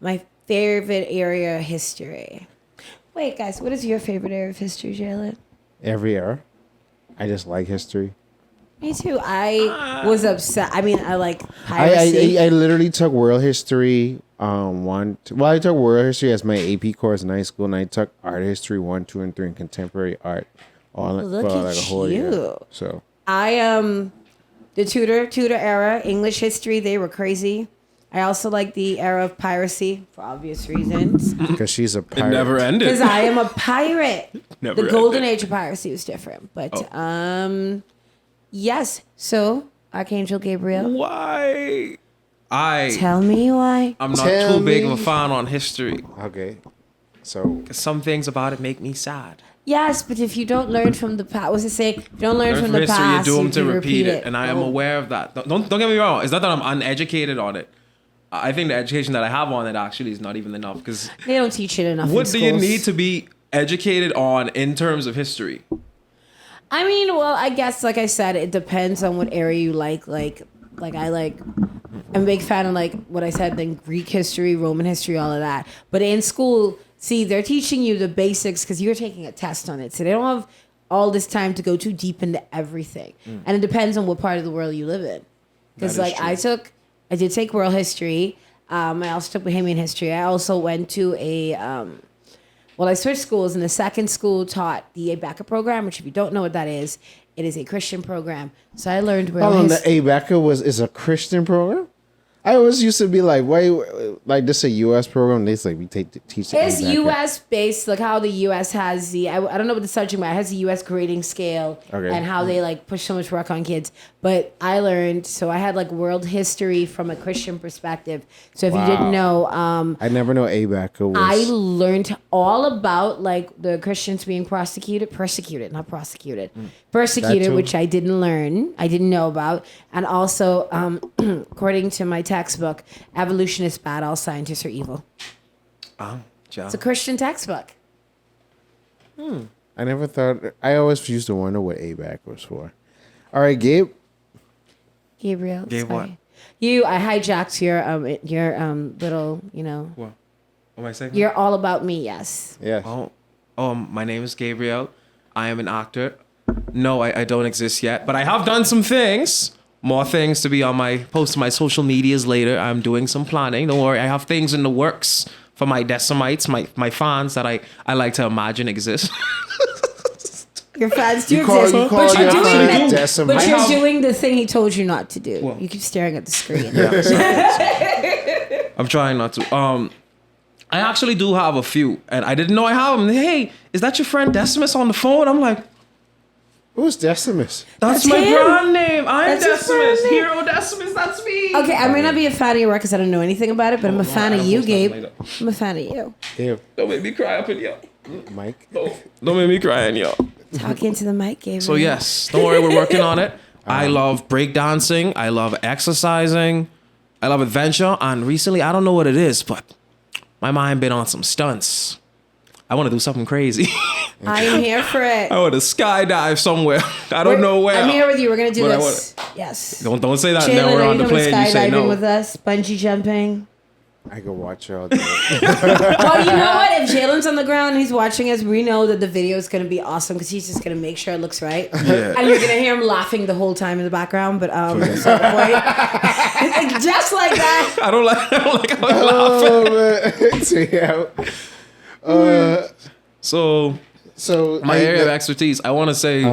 my favorite area of history. Wait, guys, what is your favorite area of history, Jalen? Every era. I just like history. Me too. I was upset. I mean, I like I piracy. I literally took world history I took world history as my AP course in high school, and I took art history 1, 2, and 3 and contemporary art all Look for at like a whole year. you. So The Tudor era, English history, they were crazy. I also like the era of piracy for obvious reasons. because she's a It pirate. never ended. Because I am a pirate. Never The golden ended. age of piracy was different. But Oh. yes. So Archangel Gabriel, Why? tell me why. I'm not Tell too big of me. a fan on history. Okay. So Some things about it make me sad. Yes, but if you don't learn from the past, what's it say? If you don't learn Learn from from the history, past, you're doomed to can repeat it, and I am Oh. aware of that. Don't get me wrong. It's not that I'm uneducated on it. I think the education that I have on it actually is not even enough. Because They don't teach it enough. what in do you schools. need to be educated on in terms of history? I mean, well, I guess like I said, it depends on what area you like. Like I'm a big fan of like what I said, then Greek history, Roman history, all of that. But in school, see, they're teaching you the basics because you're taking a test on it, so they don't have all this time to go too deep into everything. And it depends on what part of the world you live in. Because That is like true. I did take world history. I also took Bahamian history. I also went to I switched schools, and the second school taught the ABACA program, which if you don't know what that is, it is a Christian program. So I learned hold on, the ABACA is a Christian program? I always used to be like, why, like this a U.S. program? They say we teach the It's ABACA. U.S. based, like how the U.S. has I don't know what the subject matter, it has the U.S. grading scale Okay. and how they like push so much work on kids. But I learned, so I had like world history from a Christian perspective. So if you didn't know, I never know ABACA was. I learned all about like the Christians being persecuted, not prosecuted, That persecuted, too. which I didn't learn, I didn't know about, and also, according to my textbook, evolution is bad, all scientists are evil. It's a Christian textbook. I never thought. I always used to wonder what ABAC was for. All right, Gabe. Gabriel, Gabe sorry. what? I hijacked your little, What am I saying? you're all about me, yes. Yes. My name is Gabriel. I am an actor. No, I don't exist yet, but I have done some things. More things to be on my post to my social medias later. I'm doing some planning. Don't worry, I have things in the works for my decimites, my fans that I like to imagine exist. Your fans do You call- exist, you call but you're your doing fans the, decimate. but I you're have- doing the thing he told you not to do. What? You keep staring at the screen. I'm trying not to. I actually do have a few, and I didn't know I have them. Hey, is that your friend Decimus on the phone? I'm like, Who's Decimus? that's That's my him. brand name. I'm That's his brand Decimus. name. Hero Decimus. That's me. Okay, I may not be a fan of your work because I don't know anything about it, but I'm a no, fan I of don't you, post nothing Gabe. like that. I'm a fan of you. Ew, Don't make me cry up in here. Mike. Don't make me cry in here. Talk into the mic, Gabe. So yes, don't worry, we're working on it. I love breakdancing. I love exercising. I love adventure. And recently, I don't know what it is, but my mind been on some stunts. I want to do something crazy. I am here for it. I want to skydive somewhere. I don't know where. I'm here with you. We're gonna do But I this. Yes. Don't say that. Jalen, Now we're are on you the coming plane. You say skydiving no. with us? Bungee jumping. I could watch her all day. Well, you know what? If Jalen's on the ground and he's watching us, we know that the video is going to be awesome because he's just going to make sure it looks right. Yeah. And you're going to hear him laughing the whole time in the background. But that's not the point. Like, just like that. I don't like how I laugh. Oh man. So So my area of expertise, I want to say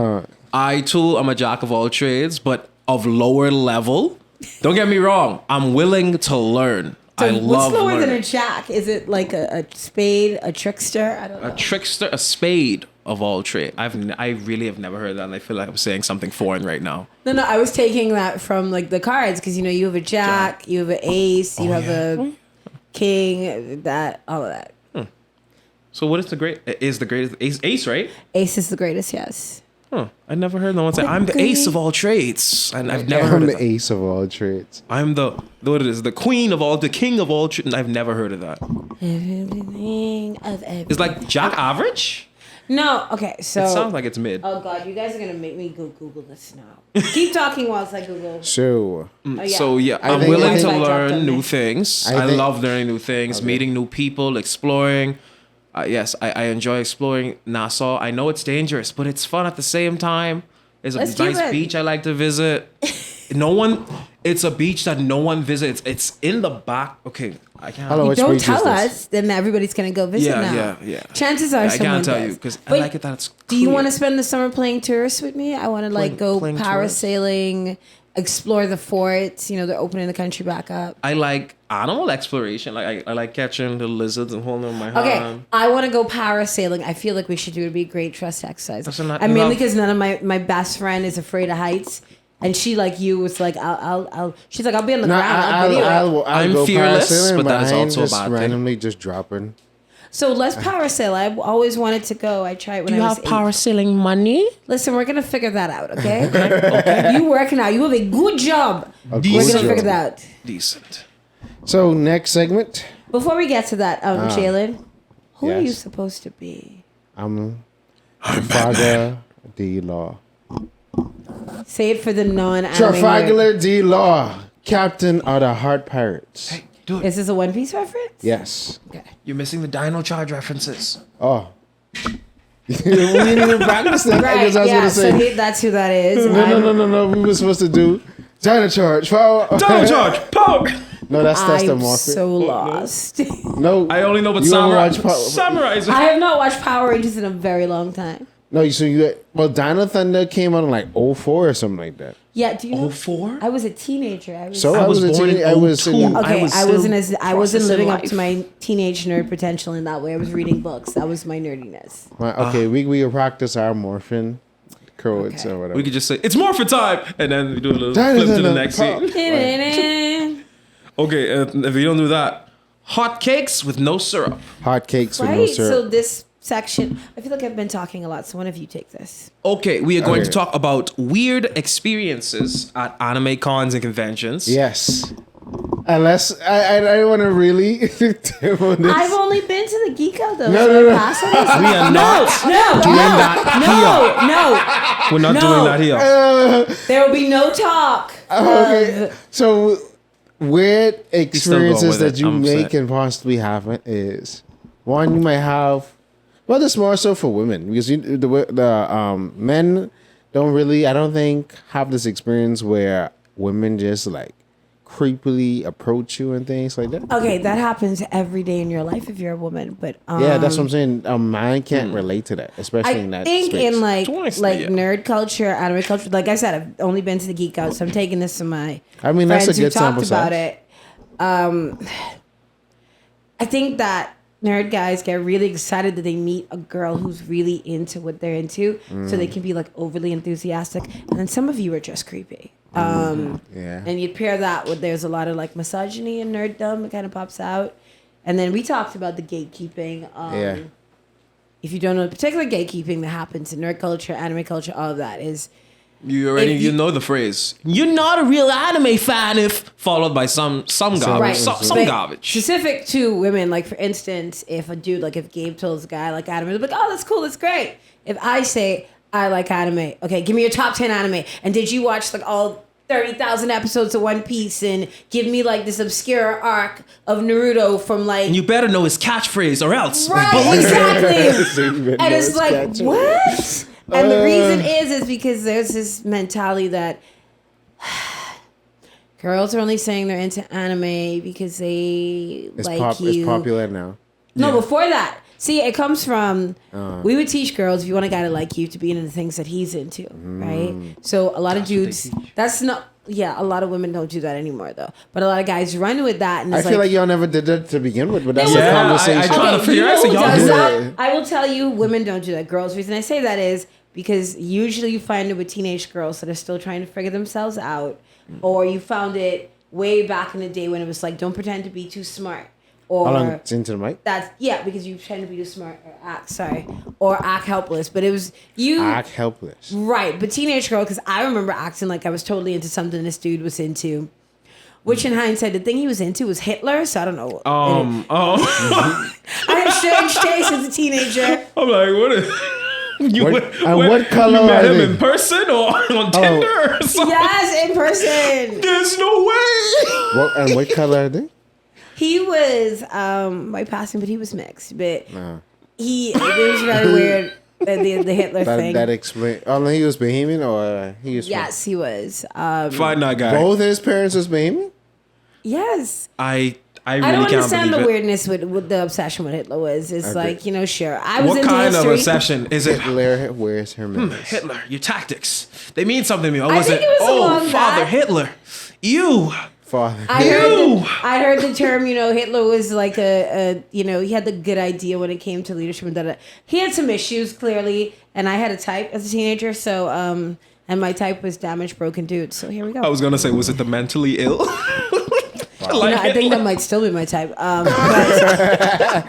I too am a jack of all trades, but of lower level. Don't get me wrong. I'm willing to learn. I What's love lower learning. than a jack? Is it like a spade, a trickster? I don't know. A trickster, a spade of all trade. I really have never heard that, and I feel like I'm saying something foreign right now. No, I was taking that from like the cards because you have a jack, you have an ace, you have a king, that all of that. So what is the greatest ace, right? Ace is the greatest, yes. Huh. I never heard no one say I'm the ace of all trades, and I've never I'm heard of the that. ace of all trades. I'm the what it is, the queen of all, the king of all trades. I've never heard of that. Everything of everything. It's like jack average. No, okay, so. It sounds like it's mid. Oh God, you guys are gonna make me go Google this now. Keep talking whilst I Google. So Oh, yeah. So yeah, I I'm think- willing I to think- learn new things. I I think- love learning new things, meeting new people, exploring. Yes, I enjoy exploring Nassau. I know it's dangerous, but it's fun at the same time. It's a Let's do nice it. beach I like to visit. It's a beach that no one visits. It's in the back. Okay, I can't. Hello, which Don't beach is tell this? us, then everybody's gonna go visit Yeah, now. yeah. Chances are I someone can't tell does. you because I But like it that it's. Do you clear. want to spend the summer playing tourist with me? I want to like go playing tourist? parasailing, explore the forts. They're opening the country back up. I like animal exploration. Like I like catching the lizards and holding them in my Okay, hand. I want to go parasailing. I feel like we should do it. It'd be a great trust exercise. That's not And mainly enough. because none of my best friend is afraid of heights. And she, like you, was like, she's like, I'll be on the No, ground. I'll video it. I'll I'm go fearless, parasailing, but that is I ain't also a just bad thing. randomly just dropping. So let's parasail. I always wanted to go. I tried when I was 8. parasailing money? Listen, we're gonna figure that out, okay? You working out. You have a good job. We're good gonna job. figure that out. Decent. So next segment, Before we get to that, Jalen, who are you yes. supposed to be? I'm Trafalgar D. Law. Say it for the non-anime. Trafalgar D. Law, captain of the Heart Pirates. Hey, dude, Is this a One Piece reference? Yes. Okay. you're missing the Dino Charge references. Oh. We didn't even practice that. I Right. guess I was Yeah. gonna So say. that's who that is. No. We were supposed to do Dino Charge. Power. Dino Charge, power. No, that's the I'm Morphin. so lost. No. I only know what You ever samurai. watch Power- Samurais. I have not watched Power Rangers in a very long time. No, so Dino Thunder came out in like 04 or something like that. Yeah. Do you know? 04? I was a teenager. I was. So I was a born in teen- I was 02. singing- Okay, was I still wasn't living up processing to life. my teenage nerd potential in that way. I was reading books. That was my nerdiness. Okay, we will practice our morphin codes Okay. or whatever. We could just say it's Morphin time, and then we do a little Dino flip to the Thunder, next pop. scene. Okay, if you don't do that, hot cakes with no syrup. Hot cakes with no Right. syrup. So this section, I feel like I've been talking a lot. So one of you take this. Okay, we are going Okay. to talk about weird experiences at anime cons and conventions. Yes. Unless I want to really demo this. I've only been to the Geek Out though. No, so no, I no. pass on this. We are not No. We're not No. doing that here. There will be no talk. Okay. So weird still going experiences with that it, you I'm may upset. can possibly happen is one you might have. Well, it's more so for women because the men don't really, I don't think, have this experience where women just like creepily approach you and things like that? Okay, that happens every day in your life if you're a woman. But Yeah, that's what I'm saying. A man can't relate to that, especially in I that think space. in like Twice, like yeah. nerd culture, anime culture. Like I said, I've only been to the Geek Out, so I'm taking this to my I mean, that's friends a who good talked sample about size. it. I think that nerd guys get really excited that they meet a girl who's really into what they're into, so they can be like overly enthusiastic. And then some of you are just creepy. Yeah. And you pair that with there's a lot of like misogyny and nerddom that kind of pops out. And then we talked about the gatekeeping. Yeah. If you don't know the particular gatekeeping that happens in nerd culture, anime culture, all of that is You already If you you- know the phrase. You're not a real anime fan if followed by some garbage, right. some But garbage. specific to women. Like for instance, if a dude, like if Gabe tells a guy like anime, they're like, oh, that's cool, that's great. If I say I like anime, okay, give me your top 10 anime, and did you watch like all 30,000 episodes of One Piece and give me like this obscure arc of Naruto from like You better know his catchphrase or else. right, exactly. And And it's like, what? And the reason is because there's this mentality that girls are only saying they're into anime because they like you. It's popular now. No, before that. See, it comes from, we would teach girls, if you want a guy to like you, to be into the things that he's into, right? So a lot of That's what they dudes, teach. that's not, yeah, a lot of women don't do that anymore, though. But a lot of guys run with that. And I it's feel like y'all never did that to begin with, but that's Yeah, a conversation. I try to okay, figure you out know so who y'all does do that? it. I will tell you, women don't do that. Girls, the reason I say that is because usually you find it with teenage girls that are still trying to figure themselves out, or you found it way back in the day when it was like, don't pretend to be too smart. How long? Or It's into the mic? that's because you tend to be too smart or act helpless. But it was you Act helpless. right. But teenage girl, because I remember acting like I was totally into something this dude was into. Which in hindsight, the thing he was into was Hitler. So I don't know. I had strange taste as a teenager. I'm like, what is What color you met are him they? in person or on Tinder or something? Yes, in person. There's no way. What color are they? He was white passing, but he was mixed. But it was very weird. The Hitler thing. That explains. Oh, no, he was Bahamian or he was. Yes, he was. Find that guy. Both his parents was Bahamian. Yes. I really I don't can't understand the believe it. weirdness with the obsession with Hitler was. It's like, sure. I was What into kind history. of obsession is it? Hitler wears Hermes. Hitler, your tactics. They mean something to me. I think it was along Father that. Hitler. You. Father. I heard the term, Hitler was like he had the good idea when it came to leadership and that he had some issues clearly, and I had a type as a teenager, so and my type was damaged, broken dude. So here we go. I was gonna say, was it the mentally ill? I think that might still be my type. But,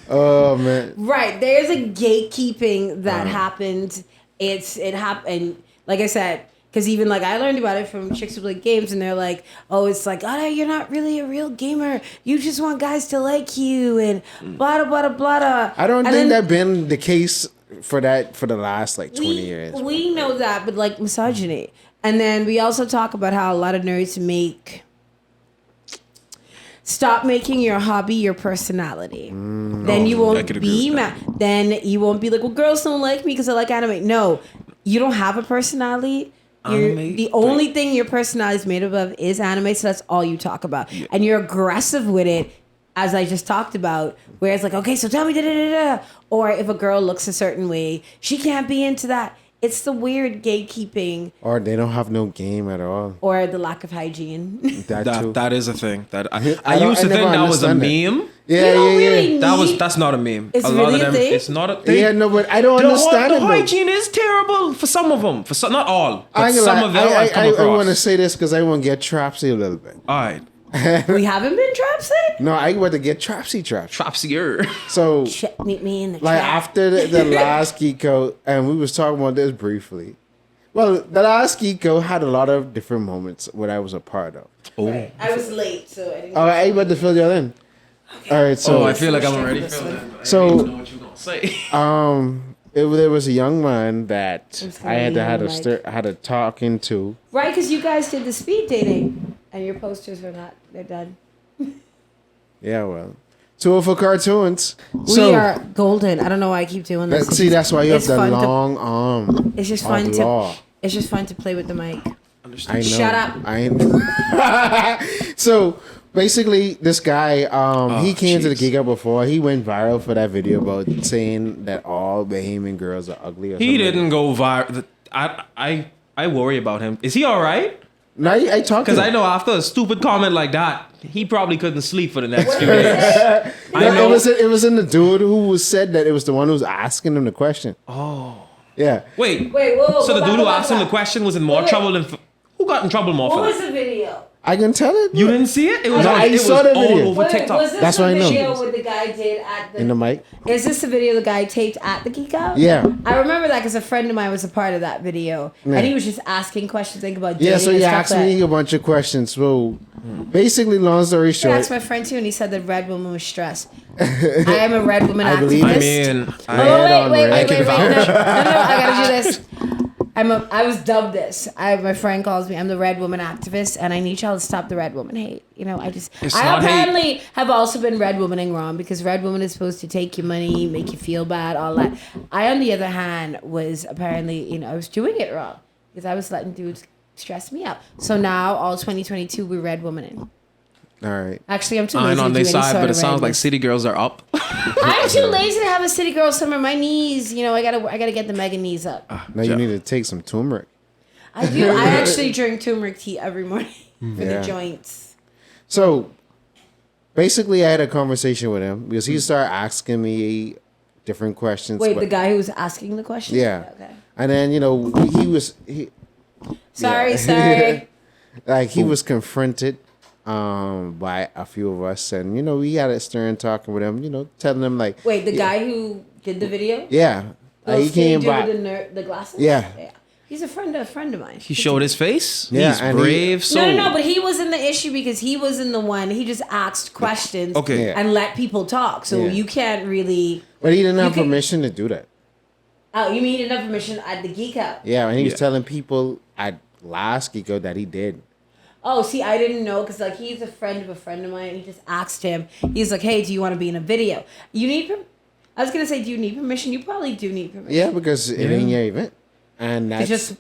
Oh man. right, there's a gatekeeping that happened. It happened, like I said. Because even like I learned about it from chicks who play games, and they're like, "Oh, it's like, oh, you're not really a real gamer. You just want guys to like you and blah blah blah blah." I don't And think then that's been the case for the last like 20 years. We know that, but like misogyny, and then we also talk about how a lot of nerds stop making your hobby your personality. Then you I won't could agree be with mad. Then you won't be like, well, girls don't like me because I like anime. No, you don't have a personality. Anime, The only thing your personality is made up of is anime, so that's all you talk about. And you're aggressive with it, as I just talked about, where it's like, okay, so tell me da-da-da-da. Or if a girl looks a certain way, she can't be into that. It's the weird gatekeeping Or they don't have no game at all. or the lack of hygiene. That too. That is a thing. That I don't- used to I never think that was a understand that. meme. Yeah, yeah. That's not a meme. It's a lot really of a them, thing? it's not a thing. Yeah, no, but I don't understand the it. though. hygiene is terrible for some of them. For some, not all, but I ain't gonna some lie, of them I've come I across. want to say this because I want to get trapsy a little bit. All right, We haven't been trapsing? No, I want to get trapsy. Tropsier. So, Meet me in the like trap. after the last Geeko, and we was talking about this briefly. Well, the last Geeko had a lot of different moments what I was a part of. I was late, so I didn't. All right, I about to fill you in. All right, so I feel like I'm already feeling it. So- I don't know what you're gonna say. there was a young man that I'm I had to sorry, had to talk into. Right, because you guys did the speed dating, and your posters are not. They're done. Yeah, well, tool for cartoons. We are golden. I don't know why I keep doing this. See, that's why you have It's the fun to- long arm. It's just of fun law. to. It's just fun to play with the mic. understand. I know. Shut up. So basically, this guy, he came to the jeez. Geek Out before. He went viral for that video about saying that all Bahamian girls are ugly. Or He something. didn't go viral. I worry about him. Is he all right? No, I talked to Because him. I know after a stupid comment like that, he probably couldn't sleep for the next few What days. is I No, know. it was in the dude who said that it was the one who was asking him the question. Oh. Yeah. Wait. Wait, whoa, So go the back, dude go who back, asked go him the back. question was in more Wait. trouble than who got in trouble more for What was that? the video? I can tell it. You didn't see it? It was No, on, I it saw was the all video. over Wait, TikTok. was this That's the what I know. video what the guy did at the... In the mic? Is this the video the guy taped at the Geek Out? Yeah. I remember that because a friend of mine was a part of that video. Yeah. And he was just asking questions like about dating Yeah, so and he stuff asked like me a bunch of questions. So basically, long story I short, asked my friend too, and he said the red woman was stressed. I am a red woman I activist. believe I mean, Oh, on wait, red. I wait, can wait, wait, vouch. no, I gotta do this. I was dubbed this. My friend calls me. I'm the red woman activist, and I need y'all to stop the red woman hate. You know, It's I not hate. apparently have also been red womaning wrong because red woman is supposed to take your money, make you feel bad, all that. I, on the other hand, was apparently, I was doing it wrong because I was letting dudes stress me out. So now, all 2022, we're red womaning. all right. Actually, I'm too I'm lazy on to their do any side, sort but it of sounds like redness. city girls are up. I'm too lazy to have a city girl summer. My knees, I gotta get the mega knees up. Now you need to take some turmeric. I do. I actually drink turmeric tea every morning for Yeah. the joints. So basically, I had a conversation with him because he started asking me different questions. Wait, but- the guy who was asking the question? Yeah. Okay. And then he Sorry, Yeah. sorry. like he was confronted by a few of us, and we had a stern talking with him, telling him like, Wait, the guy who did the video? yeah, Little he skinny came dude by, with the glasses? Yeah. He's a friend of mine. He showed his face. Yeah, He's and brave. So No, but he wasn't the issue because he wasn't the one. He just asked questions Okay. Yeah. and let people talk. So Yeah. you can't really... but he didn't have can- permission to do that. Oh, you mean he didn't have permission at the Geek Out? Yeah, and he was Yeah. telling people at last Geek Out that he did. Oh, see, I didn't know because he's a friend of mine. And he just asked him. He's like, "Hey, do you want to be in a video? You need I was gonna say, do you need permission? You probably do need permission. Yeah, because it ain't your event, and that's It's just.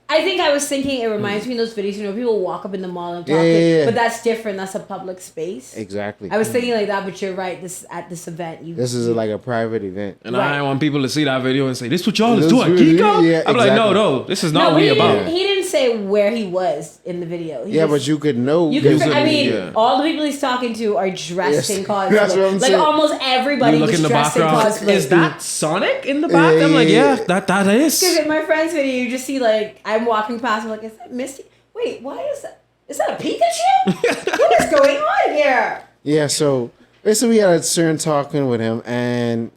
I think I was thinking it reminds me of those videos. People walk up in the mall and talk, Yeah. but that's different. That's a public space. exactly. I was thinking like that, but you're right. At this event, This is like a private event. and Right. I want people to see that video and say, "This what y'all is This doing, really- Geek Out?" yeah, I'm like, exactly. no, this is not no, what we he about. didn't. He didn't say where he was in the video. He Yeah, just- but you could know. You can. could- I mean, yeah. all the people he's talking to are dressed Yes, in cosplay. that's what I'm like saying. almost everybody You look was in the dressed in background. cosplay. Is that Sonic in the back? Yeah, I'm like, yeah, yeah, that is. Because in my friend's video, you just see like I'm walking past. I'm like, is that Misty? Wait, why is that? Is that a Pikachu? What is going on here? Yeah, so basically we had a certain talking with him, and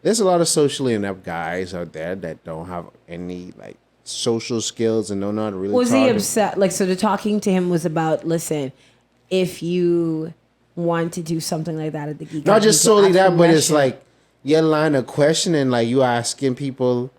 there's a lot of socially inept guys out there that don't have any like social skills and don't know how to really. Was talk he to- upset? Like, so the talking to him was about, listen, if you want to do something like that at the Geek Not Out, just you can solely ask that, but it's permission. like your line of questioning, like you asking people,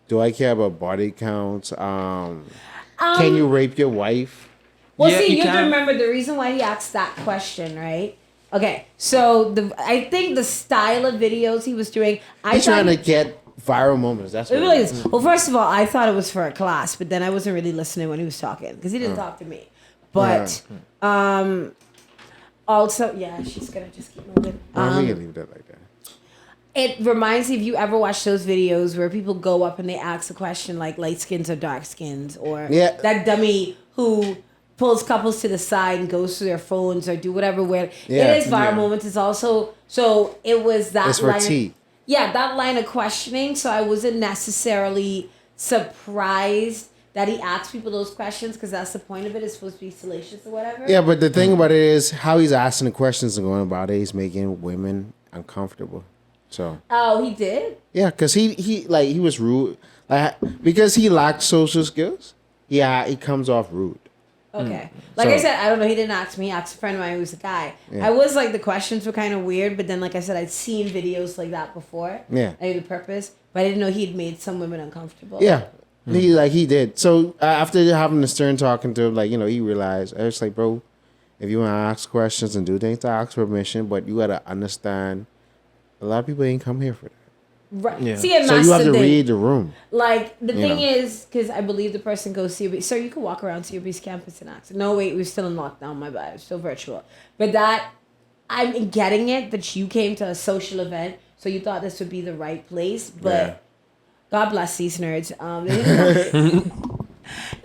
"Do I care about body counts? Can you rape your wife?" Well, Yeah, see, you you have to can. remember the reason why he asked that question, right? Okay, so I think the style of videos he was doing, I He's thought trying to get viral moments. That's what it really is. Well, first of all, I thought it was for a class, but then I wasn't really listening when he was talking because he didn't talk to me. But also, yeah, she's gonna just keep moving. We can leave that like that. It reminds me if you ever watch those videos where people go up and they ask a question like light skins or dark skins, or Yeah. that dummy who pulls couples to the side and goes through their phones or do whatever. Where Yeah. it is viral Yeah. moments. It's also so it was that It's for line. tea. Yeah, that line of questioning. So I wasn't necessarily surprised that he asked people those questions because that's the point of it. It's supposed to be salacious or whatever. Yeah, but the thing about it is how he's asking the questions and going about it. He's making women uncomfortable. So Oh, he did. yeah, because he was rude, because he lacked social skills. Yeah, he comes off rude. Okay. Like I So- said, I don't know. He didn't ask me. He asked a friend of mine who's a guy. Yeah. I was like, the questions were kind of weird, but then, like I said, I'd seen videos like that before. Yeah. I knew the purpose, but I didn't know he'd made some women uncomfortable. Yeah, he did. So after having the stern talking to him, he realized I was like, bro, if you want to ask questions and do things, to ask permission, but you gotta understand, a lot of people ain't come here for that. Right. Yeah. See, and So that's you have the to thing. read the room. Like the thing know. is, because I believe the person goes to so you can walk around COB's campus and ask. No, wait, we're still in lockdown. My bad. It's still virtual. But that I'm getting it that you came to a social event, so you thought this would be the right place. But Yeah. God bless these nerds. They didn't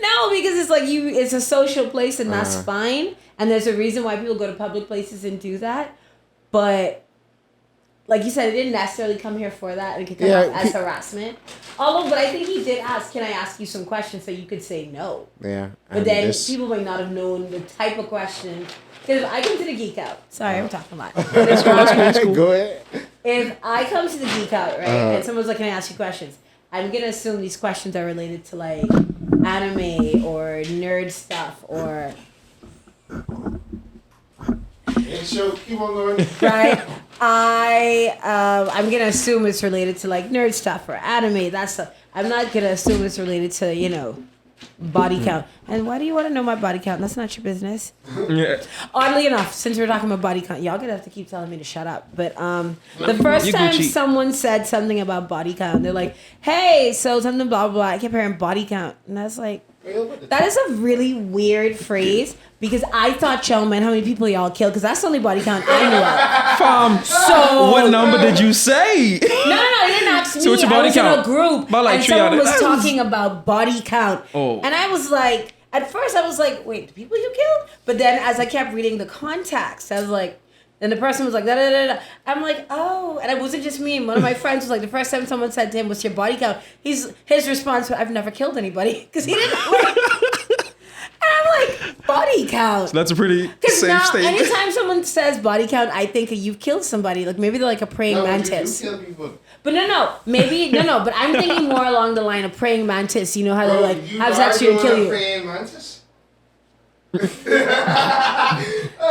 no, because it's like it's a social place and that's fine. And there's a reason why people go to public places and do that. But like you said, it didn't necessarily come here for that. It could come off as harassment. Although, but I think he did ask, can I ask you some questions so you could say no? Yeah. But and then this- people might not have known the type of question. Because I come to the Geek Out. Sorry, I'm talking a lot. Go ahead. If I come to the Geek Out, right, and someone's like, can I ask you questions? I'm going to assume these questions are related to, like, anime or nerd stuff or... So keep on going. Right? I'm going to assume it's related to, like, nerd stuff or anime, that stuff. I'm not going to assume it's related to, you know, body count. And why do you want to know my body count? That's not your business. Yeah. Oddly enough, since we're talking about body count, y'all gonna have to keep telling me to shut up. But the first You time Gucci. someone said something about body count, they're like, "Hey, so something blah blah blah." I kept hearing body count, and I was like, "That is a really weird phrase." Because I thought y'all meant how many people y'all killed. Because that's the only body count I knew of. So What number did you say? No, they didn't ask me. So what's your I body was in count? a group, About like and three someone out of- was talking about body count. Oh. And I was like, at first I was like, wait, the people you killed? But then as I kept reading the context, I was like, and the person was like, da da da da. I'm like, oh, and it wasn't just me. And one of my friends was like, the first time someone said to him, "What's your body count?" His response was, "I've never killed anybody," because he didn't. Like, and I'm like, body count. That's a pretty Because safe now, statement. anytime someone says body count, I think you've killed somebody. Like maybe they're like a praying mantis. But maybe no. But I'm thinking more along the line of praying mantis. You know how they like have sex with you and kill you.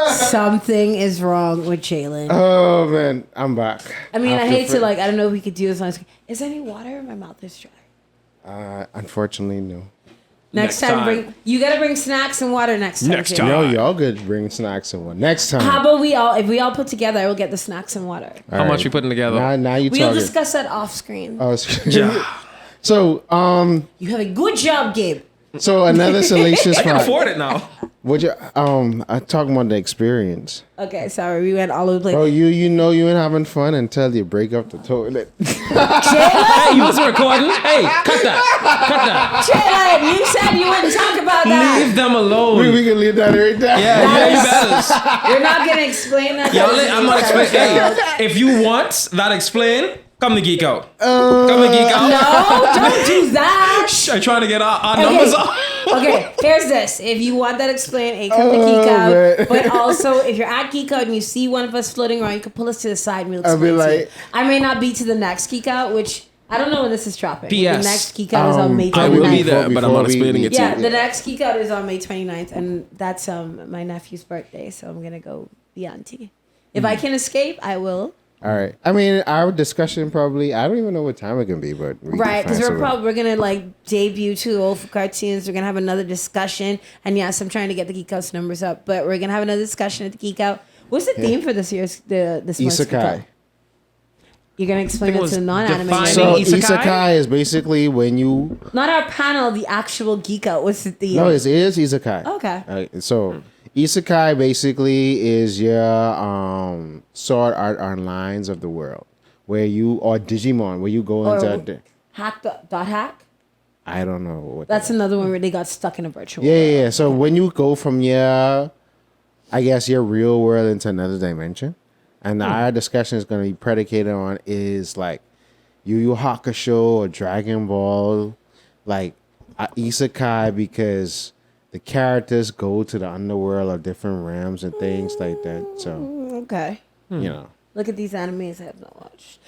Something is wrong with Jalen. Oh man, I'm back. I mean, I After hate to fr- like. I don't know if we could do this on screen. Is there any water? My mouth is dry. Unfortunately, no. Next Next time, time. you gotta bring snacks and water next time. Next Jalen. time. No, y'all good. Bring snacks and one next time. How about if we all put together, I will get the snacks and water. How much we putting together? Now you We'll talking. discuss that off screen. Oh, Yeah. so You have a good job, Gabe. so another salacious I can fact. afford it now. Would you I'm talking about the experience. Okay, sorry, we went all over the place. Bro, you know you ain't having fun until you break up the toilet. Hey, you wasn't recording? Hey, cut that. Jalen, you said you wouldn't talk about that. Leave them alone. we can leave that right there. Yeah, you better. You're not gonna explain that. Yo, I'm gonna explain. Hey, if you want that explain, come to Geek Out. Come to Geek Out. No, don't do that. Shh, I'm trying to get our numbers up. Okay, here's this. If you want that explained, hey, come to Geek Out. man. But also, if you're at Geek Out and you see one of us floating around, you can pull us to the side and we'll I'll be explain to you. like- I may not be to the next Geek Out, which I don't know when this is dropping. The PS. next Geek Out is on May 29th. I will be there, Before- but I'm not before we- explaining it to Yeah, you. the next Geek Out is on May 29th, and that's my nephew's birthday, so I'm gonna go be auntie. If I can escape, I will. All right. I mean, our discussion probably. I don't even know what time it can be, but we can Right, because find we're gonna like debut Too Old for Cartoons. We're gonna have another discussion, and yes, I'm trying to get the Geek Out's numbers up, but we're gonna have another discussion at the Geek Out. What's the theme for this year's this month's Geek Out? Isekai. You're gonna explain I think it it to the was non-anime. defining So audience. Isekai? isekai is basically when you. Not our panel, the actual Geek Out. What's the theme? No, it is isekai. Okay. So isekai basically is your sword art onlines of the world, where you or Digimon, where you go into. Hack dot hack. I don't know what. That's another one where they got stuck in a virtual Yeah, world. yeah, yeah. So when you go from your, I guess your real world into another dimension, and our discussion is going to be predicated on is like Yu Yu Hakusho or Dragon Ball, like isekai, because the characters go to the underworld or different realms and things like that. So Okay. you know, Look at these animes I have not watched.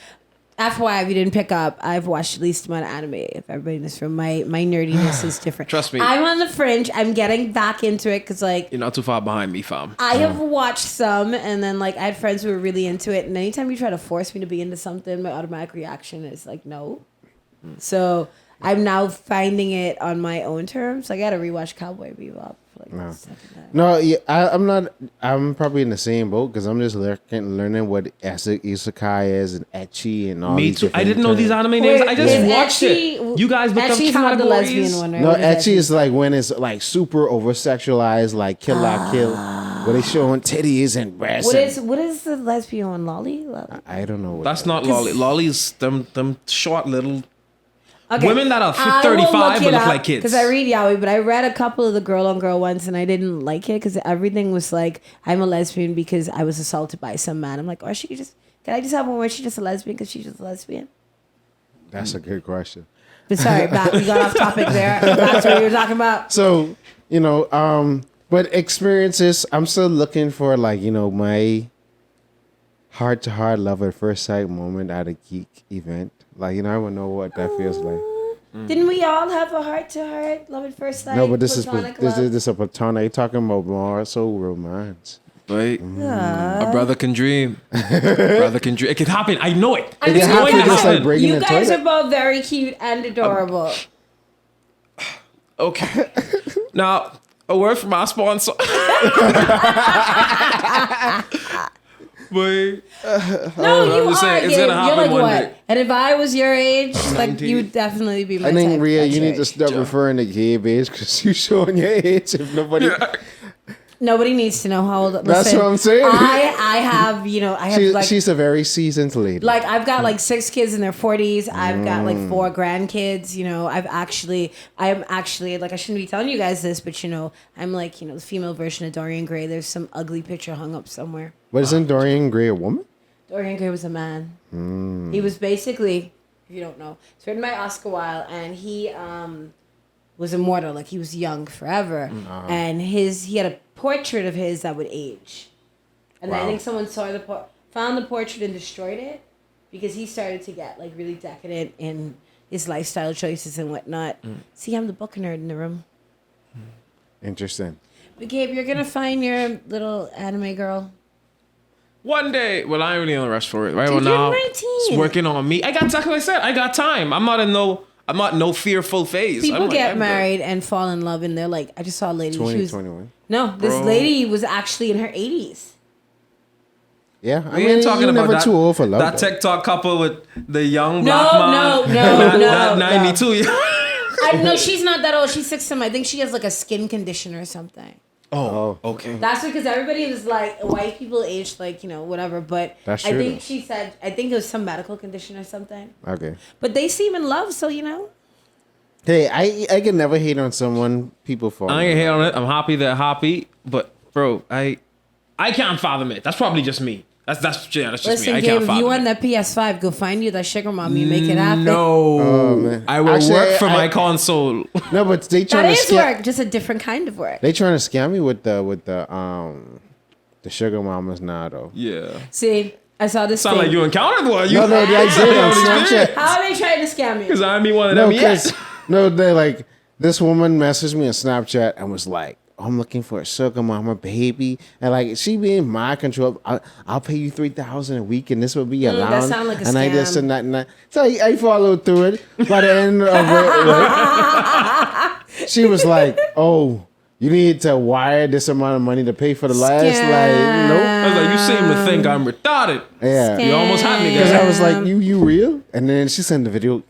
FYI, if you didn't pick up, I've watched at least amount of anime. If everybody in this room, my nerdiness is different. Trust me. I'm on the fringe. I'm getting back into it because, like, You're not too far behind me, fam. I have watched some, and then, like, I had friends who were really into it. And anytime you try to force me to be into something, my automatic reaction is, like, no. So I'm now finding it on my own terms. I got to rewatch Cowboy Bebop like No. stuff like that. No, yeah, I'm not. I'm probably in the same boat because I'm just learning what isekai is and ecchi and all. Me these too. I different didn't know these terms. anime names. I just is watched it. ecchi- You guys looked up Ecchi's not the categories. lesbian one, right? No, What is ecchi is like when it's like super over sexualized, like Kill La Kill, where they showing titties and breasts. What is the lesbian one? Lolly? I don't know. What That's that not lolly. Lolly's them short little. Okay. Women that are I 35 will but look like kids. Because I read yaoi, but I read a couple of the girl on girl ones and I didn't like it because everything was like, I'm a lesbian because I was assaulted by some man. I'm like, or she just, can I just have one where she's just a lesbian because she's just a lesbian? That's a good question. But sorry, we got off topic there. That's what you were talking about. So, but experiences, I'm still looking for like, my heart to heart love at first sight moment at a geek event. Like, I want to know what that feels like. Didn't we all have a heart to heart, love at first sight? No, but this platonic is love? a platonic. You're talking about more so romance. Right? A brother can dream. Brother can dream. It can happen. I know it. I'm It's just going to saying, just like happen. breaking you the guys toilet. are both very cute and adorable. Okay. Now, a word from our sponsor. Boy. No, you I'm just saying, are. it's gonna You're happen like one what? day. And if I was your age, like 19. you would definitely be my I think, type Rhea, at you your need to age. stop referring to gay age because you showing your age. If nobody, Nobody needs to know how old. That's Listen, what I'm saying. I have, I have like she's a very seasoned lady. like I've got like 6 kids in their 40s. I've got like 4 grandkids. I'm actually like I shouldn't be telling you guys this, but I'm like the female version of Dorian Gray. There's some ugly picture hung up somewhere. But isn't Dorian Gray a woman? Dorian Gray was a man. He was basically, if you don't know, it's written by Oscar Wilde, and he was immortal. Like he was young forever, and he had a portrait of his that would age. And then I Wow. think someone found the portrait and destroyed it because he started to get like really decadent in his lifestyle choices and whatnot. See, I'm the book nerd in the room. Interesting. But Gabe, you're gonna find your little anime girl. One day. Well, I ain't really in a rush for it. Right Dude, well, now, you're 19. it's working on me. I got exactly what I said. I got time. I'm not no fearful phase. People I'm like, get I'm married and fall in love, and they're like, I just saw a lady. She was 2021. no, this Bro. lady was actually in her 80s. Yeah, I We mean, ain't talking you're about never that, too old for love. that though. TikTok couple with the young No, black man. no, Not 92. No, she's not that old. She's 6 I think she has like a skin condition or something. Oh, okay. That's because everybody was like, white people aged like, whatever. But That's I true, think though. she said, I think it was some medical condition or something. Okay. But they seem in love, so Hey, I can never hate on someone. People fall. I in ain't hate love. on it. I'm happy they're happy, but bro, I can't fathom it. That's probably just me. That's just Listen, me. I Gabe, can't if fathom you want it. that PS5, go find you that sugar mommy, make it happen. No, Oh, man. I will Actually, work for I- my console. No, but they That trying to is scam. work, just a different kind of work. They trying to scam me with the sugar mamas now though. Yeah, See, I saw this sound thing. like you encountered one. You No, I did on Snapchat. How are they trying to scam you? because I ain't be one of No, them yet. because no, they like this woman messaged me on Snapchat and was like, "I'm looking for a sugar mama baby," and like she be in my control. I'll pay you $3,000 a week, and this will be allowed. sound like a and I this scam. and that and that. So I followed through it. By the end of it, right, she was like, "Oh, you need to wire this amount of money to pay for the last." Like, nope. I was like, you seem to think I'm retarded. Yeah. You almost had me Because there. I was like, you real? And then she sent the video.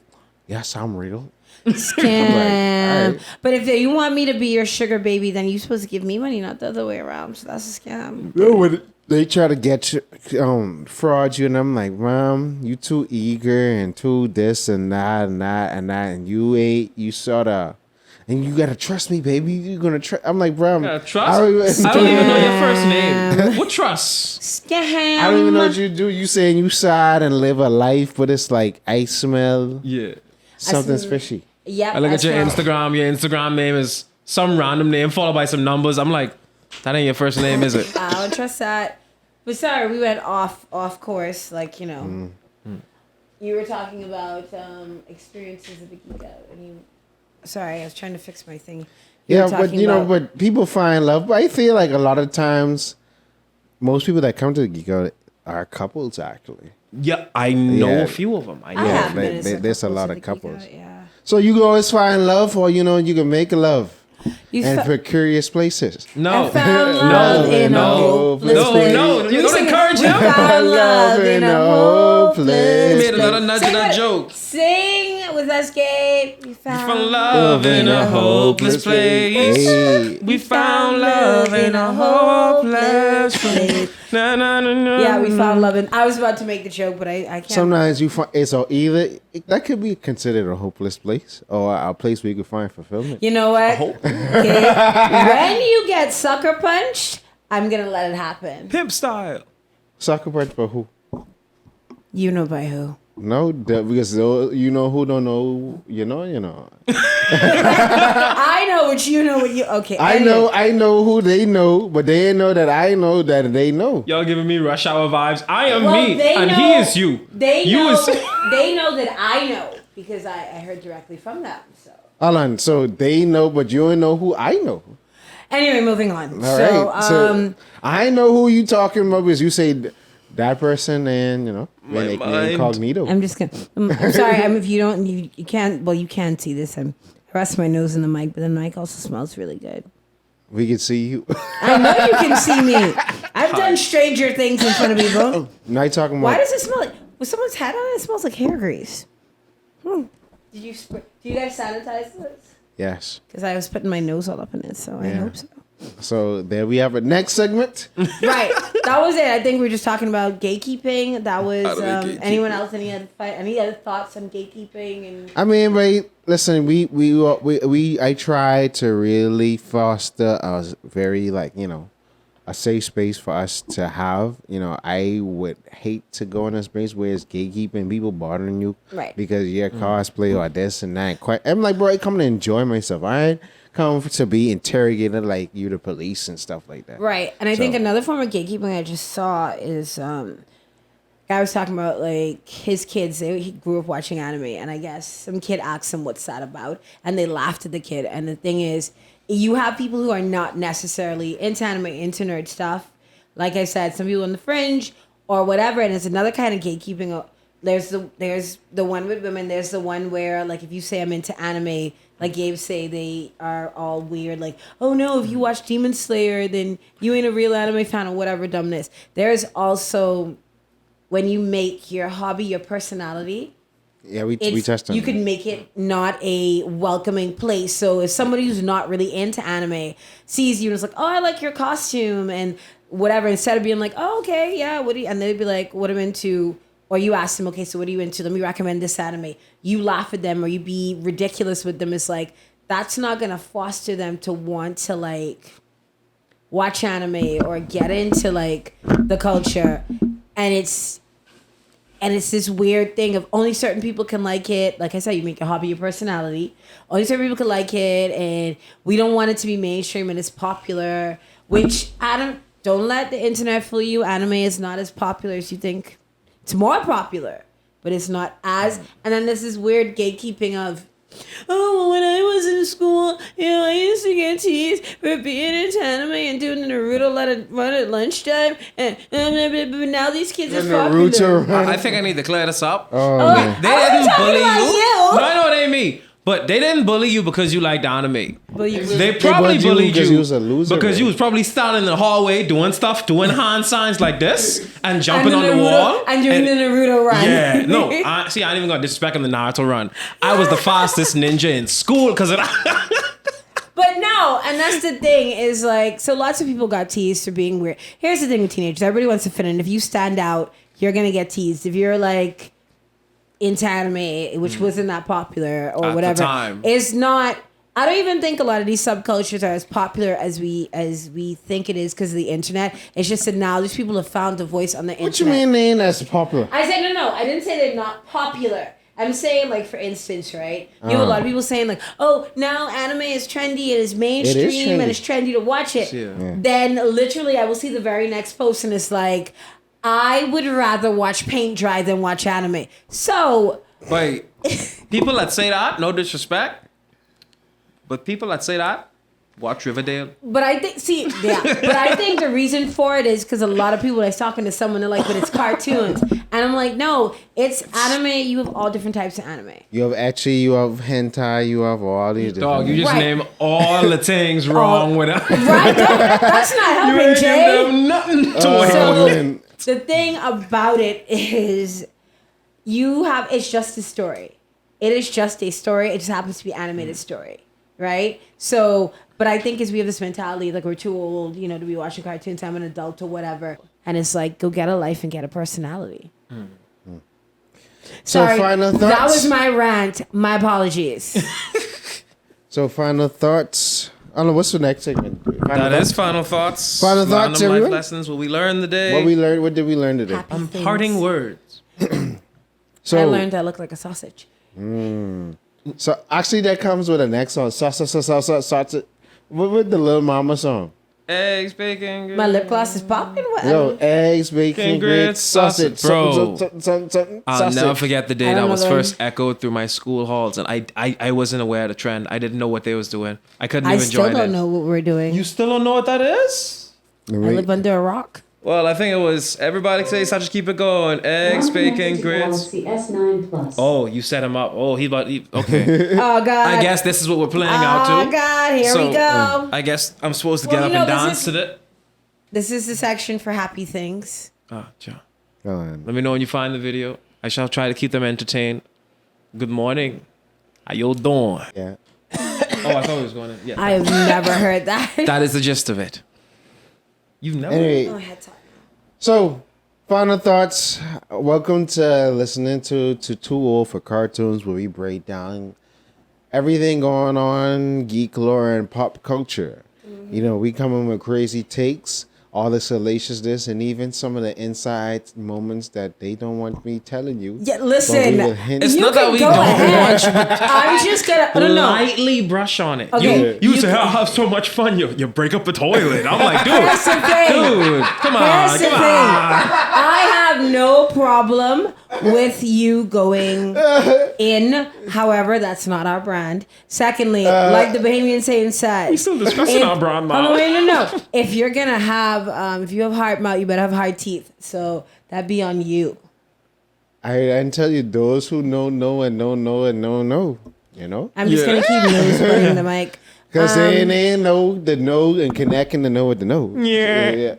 Yes, I'm real. Scam. alright. But if you want me to be your sugar baby, then you're supposed to give me money, not the other way around. So that's a scam. No, when they try to get you, fraud you, and I'm like, Mom, you too eager and too this and that and that and that, and you sort of, and you gotta trust me, baby. You're gonna trust. I'm like, bro, Trust? I don't even know your first name. What trust? Scam. I don't even know what you do. You saying you sad and live a life, but it's like I smell Yeah. something's I fishy. Yep. I look at your smell- Instagram. Your Instagram name is some random name followed by some numbers. I'm like, that ain't your first name, is it? I don't trust that. But sorry, we went off course. Like you were talking about experiences of the geek out, and you. Sorry, I was trying to fix my thing. You Yeah, were but talking about- but people find love. But I feel like a lot of times, most people that come to the geek out are couples actually. Yeah, I know Yeah. a few of them. I Yeah, have they- been in there's a couples lot to of the geek couples. out, yeah. So you can always find love, or you can make love. You and fa- precarious places. No. I found love in a hopeless place. No. You don't sing it. encourage We him. found love in a hopeless Made another place. nudge Sing of that with- joke. Sing with us, Gabe. We Found love in a hopeless place. Hey. We found love in a hopeless place. Na, na, na, na, Yeah, we found love in. I was about to make the joke, but I can't. Sometimes you find it's either that could be considered a hopeless place or a place where you can find fulfillment. You know what? Okay. When you get sucker punched, I'm gonna let it happen. Pimp style. Sucker punch for who? You know by who? No, because you know who don't know. You know. I know what you know. What you? Okay. I know who they know, but they didn't know that I know that they know. Y'all giving me rush hour vibes. I am Well, me, they and know, he is you. They You know. is- They know that I know because I heard directly from them. So Hold on, so they know, but you don't know who I know. anyway, moving on. All So right, so I know who you talking about because you say that person, and My they mind. incognito. I'm just gonna. I'm sorry. If you don't, you can't. Well, you can't see this. I rest my nose in the mic, but the mic also smells really good. We can see you. I know you can see me. I've done stranger things in front of people. Now you talking about. Why does it smell like? Was someone's hat on? It smells like hair grease. Did you? Do you guys sanitize this? Yes. Because I was putting my nose all up in it, so I Yeah. hope so. So there we have it. Next segment. Right. That was it. I think we were just talking about gatekeeping. That was anyone else? Any other thoughts on gatekeeping? And I mean, right? Listen, I try to really foster a very a safe space for us to have. I would hate to go in a space where it's gatekeeping, people bothering you, Right. because you're cosplay or this and that. I'm like, bro, I come to enjoy myself. I come to be interrogated like you, the police and stuff like that. right. And I think So- another form of gatekeeping I just saw is guy was talking about like his kids. He grew up watching anime, and I guess some kid asked him what's that about, and they laughed at the kid. And the thing is, you have people who are not necessarily into anime, into nerd stuff. Like I said, some people on the fringe or whatever, and it's another kind of gatekeeping. There's the one with women. There's the one where like if you say I'm into anime, like Gabe say they are all weird. Like, oh no, if you watch Demon Slayer, then you ain't a real anime fan or whatever dumbness. There's also when you make your hobby your personality. Yeah, we touched on you that. could make it not a welcoming place. So if somebody who's not really into anime sees you and is like, oh, I like your costume and whatever, instead of being like, oh, okay, yeah, what do you, and they'd be like, what I'm into, or you ask them, okay, so what are you into? Let me recommend this anime. You laugh at them or you be ridiculous with them. It's like, that's not going to foster them to want to like watch anime or get into like the culture. And it's this weird thing of only certain people can like it. Like I said, you make a hobby your personality. Only certain people can like it, and we don't want it to be mainstream and it's popular. Which don't let the internet fool you. Anime is not as popular as you think. It's more popular, but it's not as. And then there's this weird gatekeeping of, oh, well, when I was in school, I used to get teased for being into anime and doing the Naruto run at lunchtime. And but now these kids are popular. Naruto run. I think I need to clear this up. Oh, Oh, man. They I didn't wasn't talking bully about you. you. No, I know it ain't me. But they didn't bully you because you liked anime. But you They probably bullied you bullied because you you was a loser, because right? you was probably standing in the hallway doing stuff, doing hand signs like this, and jumping on the Naruto, wall. and doing the Naruto run. Yeah, no. I ain't even gonna disrespect him the Naruto run. I was the fastest ninja in school because of that. But no, and that's the thing is like, so lots of people got teased for being weird. Here's the thing with teenagers: everybody wants to fit in. If you stand out, you're gonna get teased. If you're like into anime, which wasn't that popular or At the whatever, time. it's not. I don't even think a lot of these subcultures are as popular as we think it is because of the internet. It's just that now these people have found a voice on the What you internet. mean they ain't as popular? I said no. I didn't say they're not popular. I'm saying like for instance, right? You have a lot of people saying like, oh, now anime is trendy and it's mainstream and trendy. it's trendy to watch it. Yeah. Then literally, I will see the very next post and it's like, I would rather watch paint dry than watch anime. So But people that say that, no disrespect, but people that say that Watch Riverdale. But I think, but I think the reason for it is because a lot of people, I was talking to someone, they're like, but it's cartoons. And I'm like, no, it's anime. You have all different types of anime. You have ecchi, you have hentai, you have all these Dog, you different. just Right. name all the things wrong with it. Right? That's not You helping, ain't Jay. give them nothing to So- it. The thing about it is it's just a story. It is just a story. It just happens to be animated story, right? So, but I think as we have this mentality, like we're too old, to be watching cartoons. I'm an adult or whatever. And it's like, go get a life and get a personality. So Sorry, final thoughts. that was my rant. My apologies. So final thoughts. I don't know what's the next segment. Final That is thoughts? final thoughts. Final thoughts, Random life everyone? lessons. What we learned today. What we learned. What did we learn today? Happy things. Parting words. So I learned I look like a sausage. So actually, that comes with the next song. Sausage. What with the Little Mama song? Eggs, bacon. My lip gloss is popping. What? Yo, eggs, bacon, grits, sausage, Bro. something, I'll sausage. never forget the day I that don't was know first echoed through my school halls, and I wasn't aware of the trend. I didn't know what they was doing. I couldn't I even still join don't it. know what we're doing. You still don't know what that is? I live under a rock. Well, I think it was everybody say such keep it going. Eggs, bacon, grits. S9 Plus. Oh, you set him up. Oh, okay. Oh, God. I guess this is what we're playing out to. Oh, God. Here So, we go. I guess I'm supposed to Well, get up you and know, this dance is- to it. This is the section for happy things. Oh, John. Go on. Let me know when you find the video. I shall try to keep them entertained. Good morning. How you doing? Yeah. Oh, I thought we was going to. Yeah. I have never heard that. That is the gist of it. You've never. Anyway, Oh, I had time. so final thoughts. Welcome to listening to Too Old for Cartoons, where we break down everything going on geek lore and pop culture. We come in with crazy takes, all the salaciousness, and even some of the inside moments that they don't want me telling you. Yeah, But we listen. will hint- It's You not that can we go don't ahead. want you to I'm just gonna. I don't know. lightly brush on it. Okay. You say, "I have so much fun." You break up a toilet. I'm like, dude, Here's the thing. dude, come on, Here's the come thing. on. I have no problem with you going in. However, that's not our brand. Secondly, like the Bahamian saying says, We still discussing our brand now. Oh, no. If you're gonna have, if you have hard mouth, you better have hard teeth. So that'd be on you. I tell you, those who know, and don't know, and don't know. I'm just Yeah. gonna keep nose putting the mic. Because they know the know and connecting the know with the know. Yeah.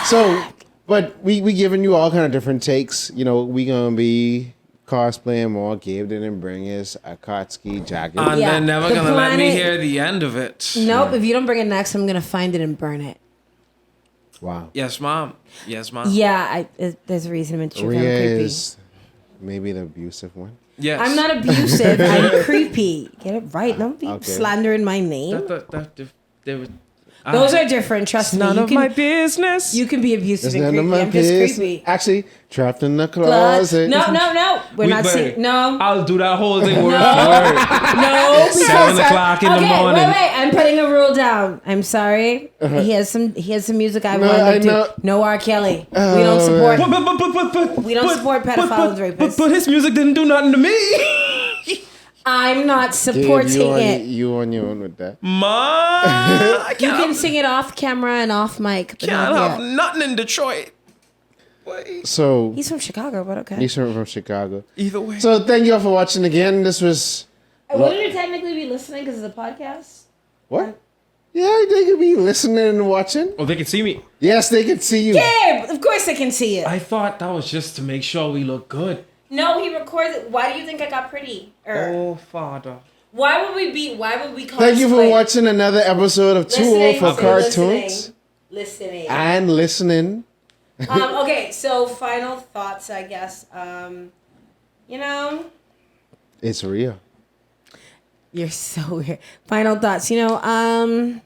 So, but we giving you all kind of different takes. We gonna be cosplaying more. Gabe didn't bring his Akatsuki jacket. And Yeah. they're never The gonna let me planet- hear the end of it. Nope. If you don't bring it next, I'm gonna find it and burn it. Wow. Yes, mom. Yes, mom. Yeah, there's a reason I'm creepy. Rhea is maybe the abusive one. Yes. I'm not abusive. I'm creepy. Get it right. Don't be Okay. slandering my name. They were- Those are different. Trust me. none You of can, my business. you can be abusive It's and none of creepy. my I'm just business. creepy. Actually, trapped in the Plus, closet. no. We're not seeing. No. I'll do that whole thing word for word. No. 7 o'clock in the morning. Wait. I'm putting a rule down. I'm sorry. He has some music I No, want I him know. to. No R. Kelly. We don't support. But, We don't support pedophiles and rapists. But his music didn't do nothing to me. I'm not Gabe, supporting it. you on your own with that. Ma, I You can't, can sing it off camera and off mic. But can't not have here. nothing in Detroit. Wait. So He's from Chicago, but okay. he's from Chicago. Either way. So thank you all for watching again. This was Wouldn't you technically be listening because of the podcast? what? Yeah, they could be listening and watching. Oh, they can see me. Yes, they can see you. Gabe, of course I can see it. I thought that was just to make sure we look good. No, he records it. Why do you think I got pretty? Oh, Father. Why would we cosplay? Thank you for watching another episode of Too Old for Cartoons Listening. and listening. Okay, so final thoughts, I guess. It's real. You're so weird. Final thoughts. Don't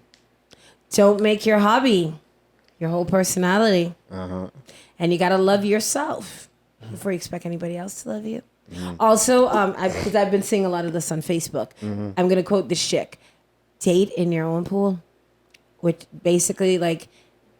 make your hobby your whole personality. And you gotta love yourself before you expect anybody else to love you. Also, because I've been seeing a lot of this on Facebook, I'm gonna quote this chick: "Date in your own pool," which basically like.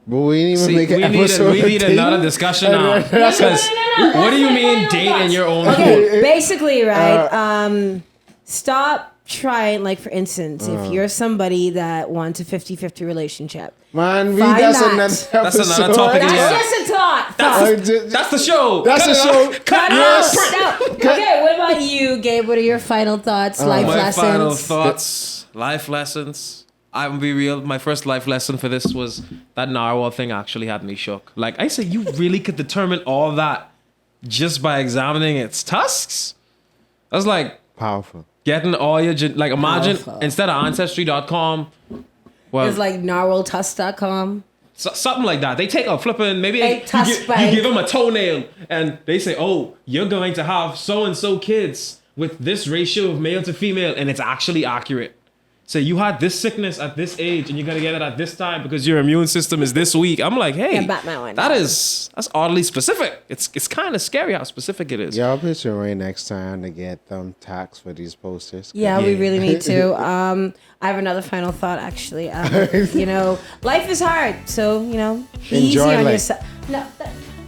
But we didn't even See, make an we episode. need of another dating. discussion on. No. Because what do you mean date in your own Okay, pool? basically, right? Stop try, like, for instance, if you're somebody that wants a 50-50 relationship. Man, Find that's that. another That's episode. another topic. That's Yeah. just a thought. That's the show. That's Cut the it show. out. Cut it Yes. out. No. Okay, what about you, Gabe? What are your final thoughts, life My lessons? final thoughts, life lessons. I'm gonna be real. My first life lesson for this was that narwhal thing actually had me shook. Like I said, you really could determine all that just by examining its tusks. I was like Powerful. getting all your like imagine Powerful. instead of ancestry.com. Well, It's like narwhaltusk.com. something like that. They take a flipping maybe Hey, tusk you bank. give them a toenail and they say, "Oh, you're going to have so and so kids with this ratio of male to female," and it's actually accurate. So you had this sickness at this age, and you're gonna get it at this time because your immune system is this weak. I'm like, hey, Yeah, Batman one. that's oddly specific. It's kind of scary how specific it is. Y'all picture right next time to get them tax for these posters. Yeah, we really need to. I have another final thought, actually. You know, life is hard, so you know, be easy Enjoy on life. yourself. No,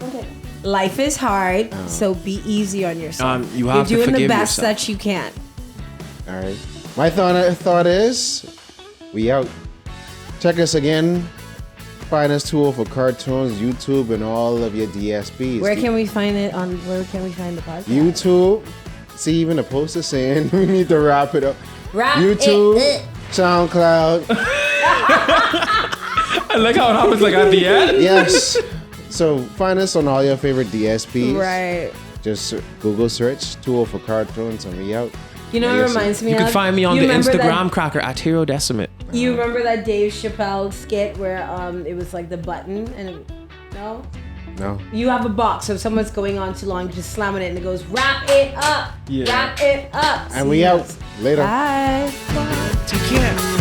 okay. Life is hard, so be easy on yourself. You have to You're doing the forgive best yourself. that you can. All right. My thought is, we out. Check us again. Find us tool for cartoons, YouTube, and all of your DSPs. Where can we find it on? Where can we find the podcast? YouTube. See, even the poster saying we need to wrap it up. Wrap YouTube, it. SoundCloud. I like how it happens like at the end. Yes. So find us on all your favorite DSPs. Right. Just Google search tool for cartoons, and we out. You know, it Yes, reminds me You of. can find me on you the remember Instagram cracker at Hero Decimate. That, you remember that Dave Chappelle skit where it was like the button and no. No. You have a box, so if someone's going on too long, you just slam on it and it goes, wrap it up. Yeah. Wrap it up. And we out. Later. Bye. Take care.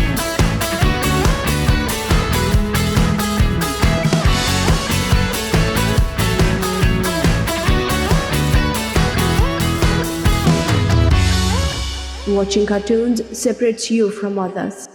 Watching cartoons separates you from others.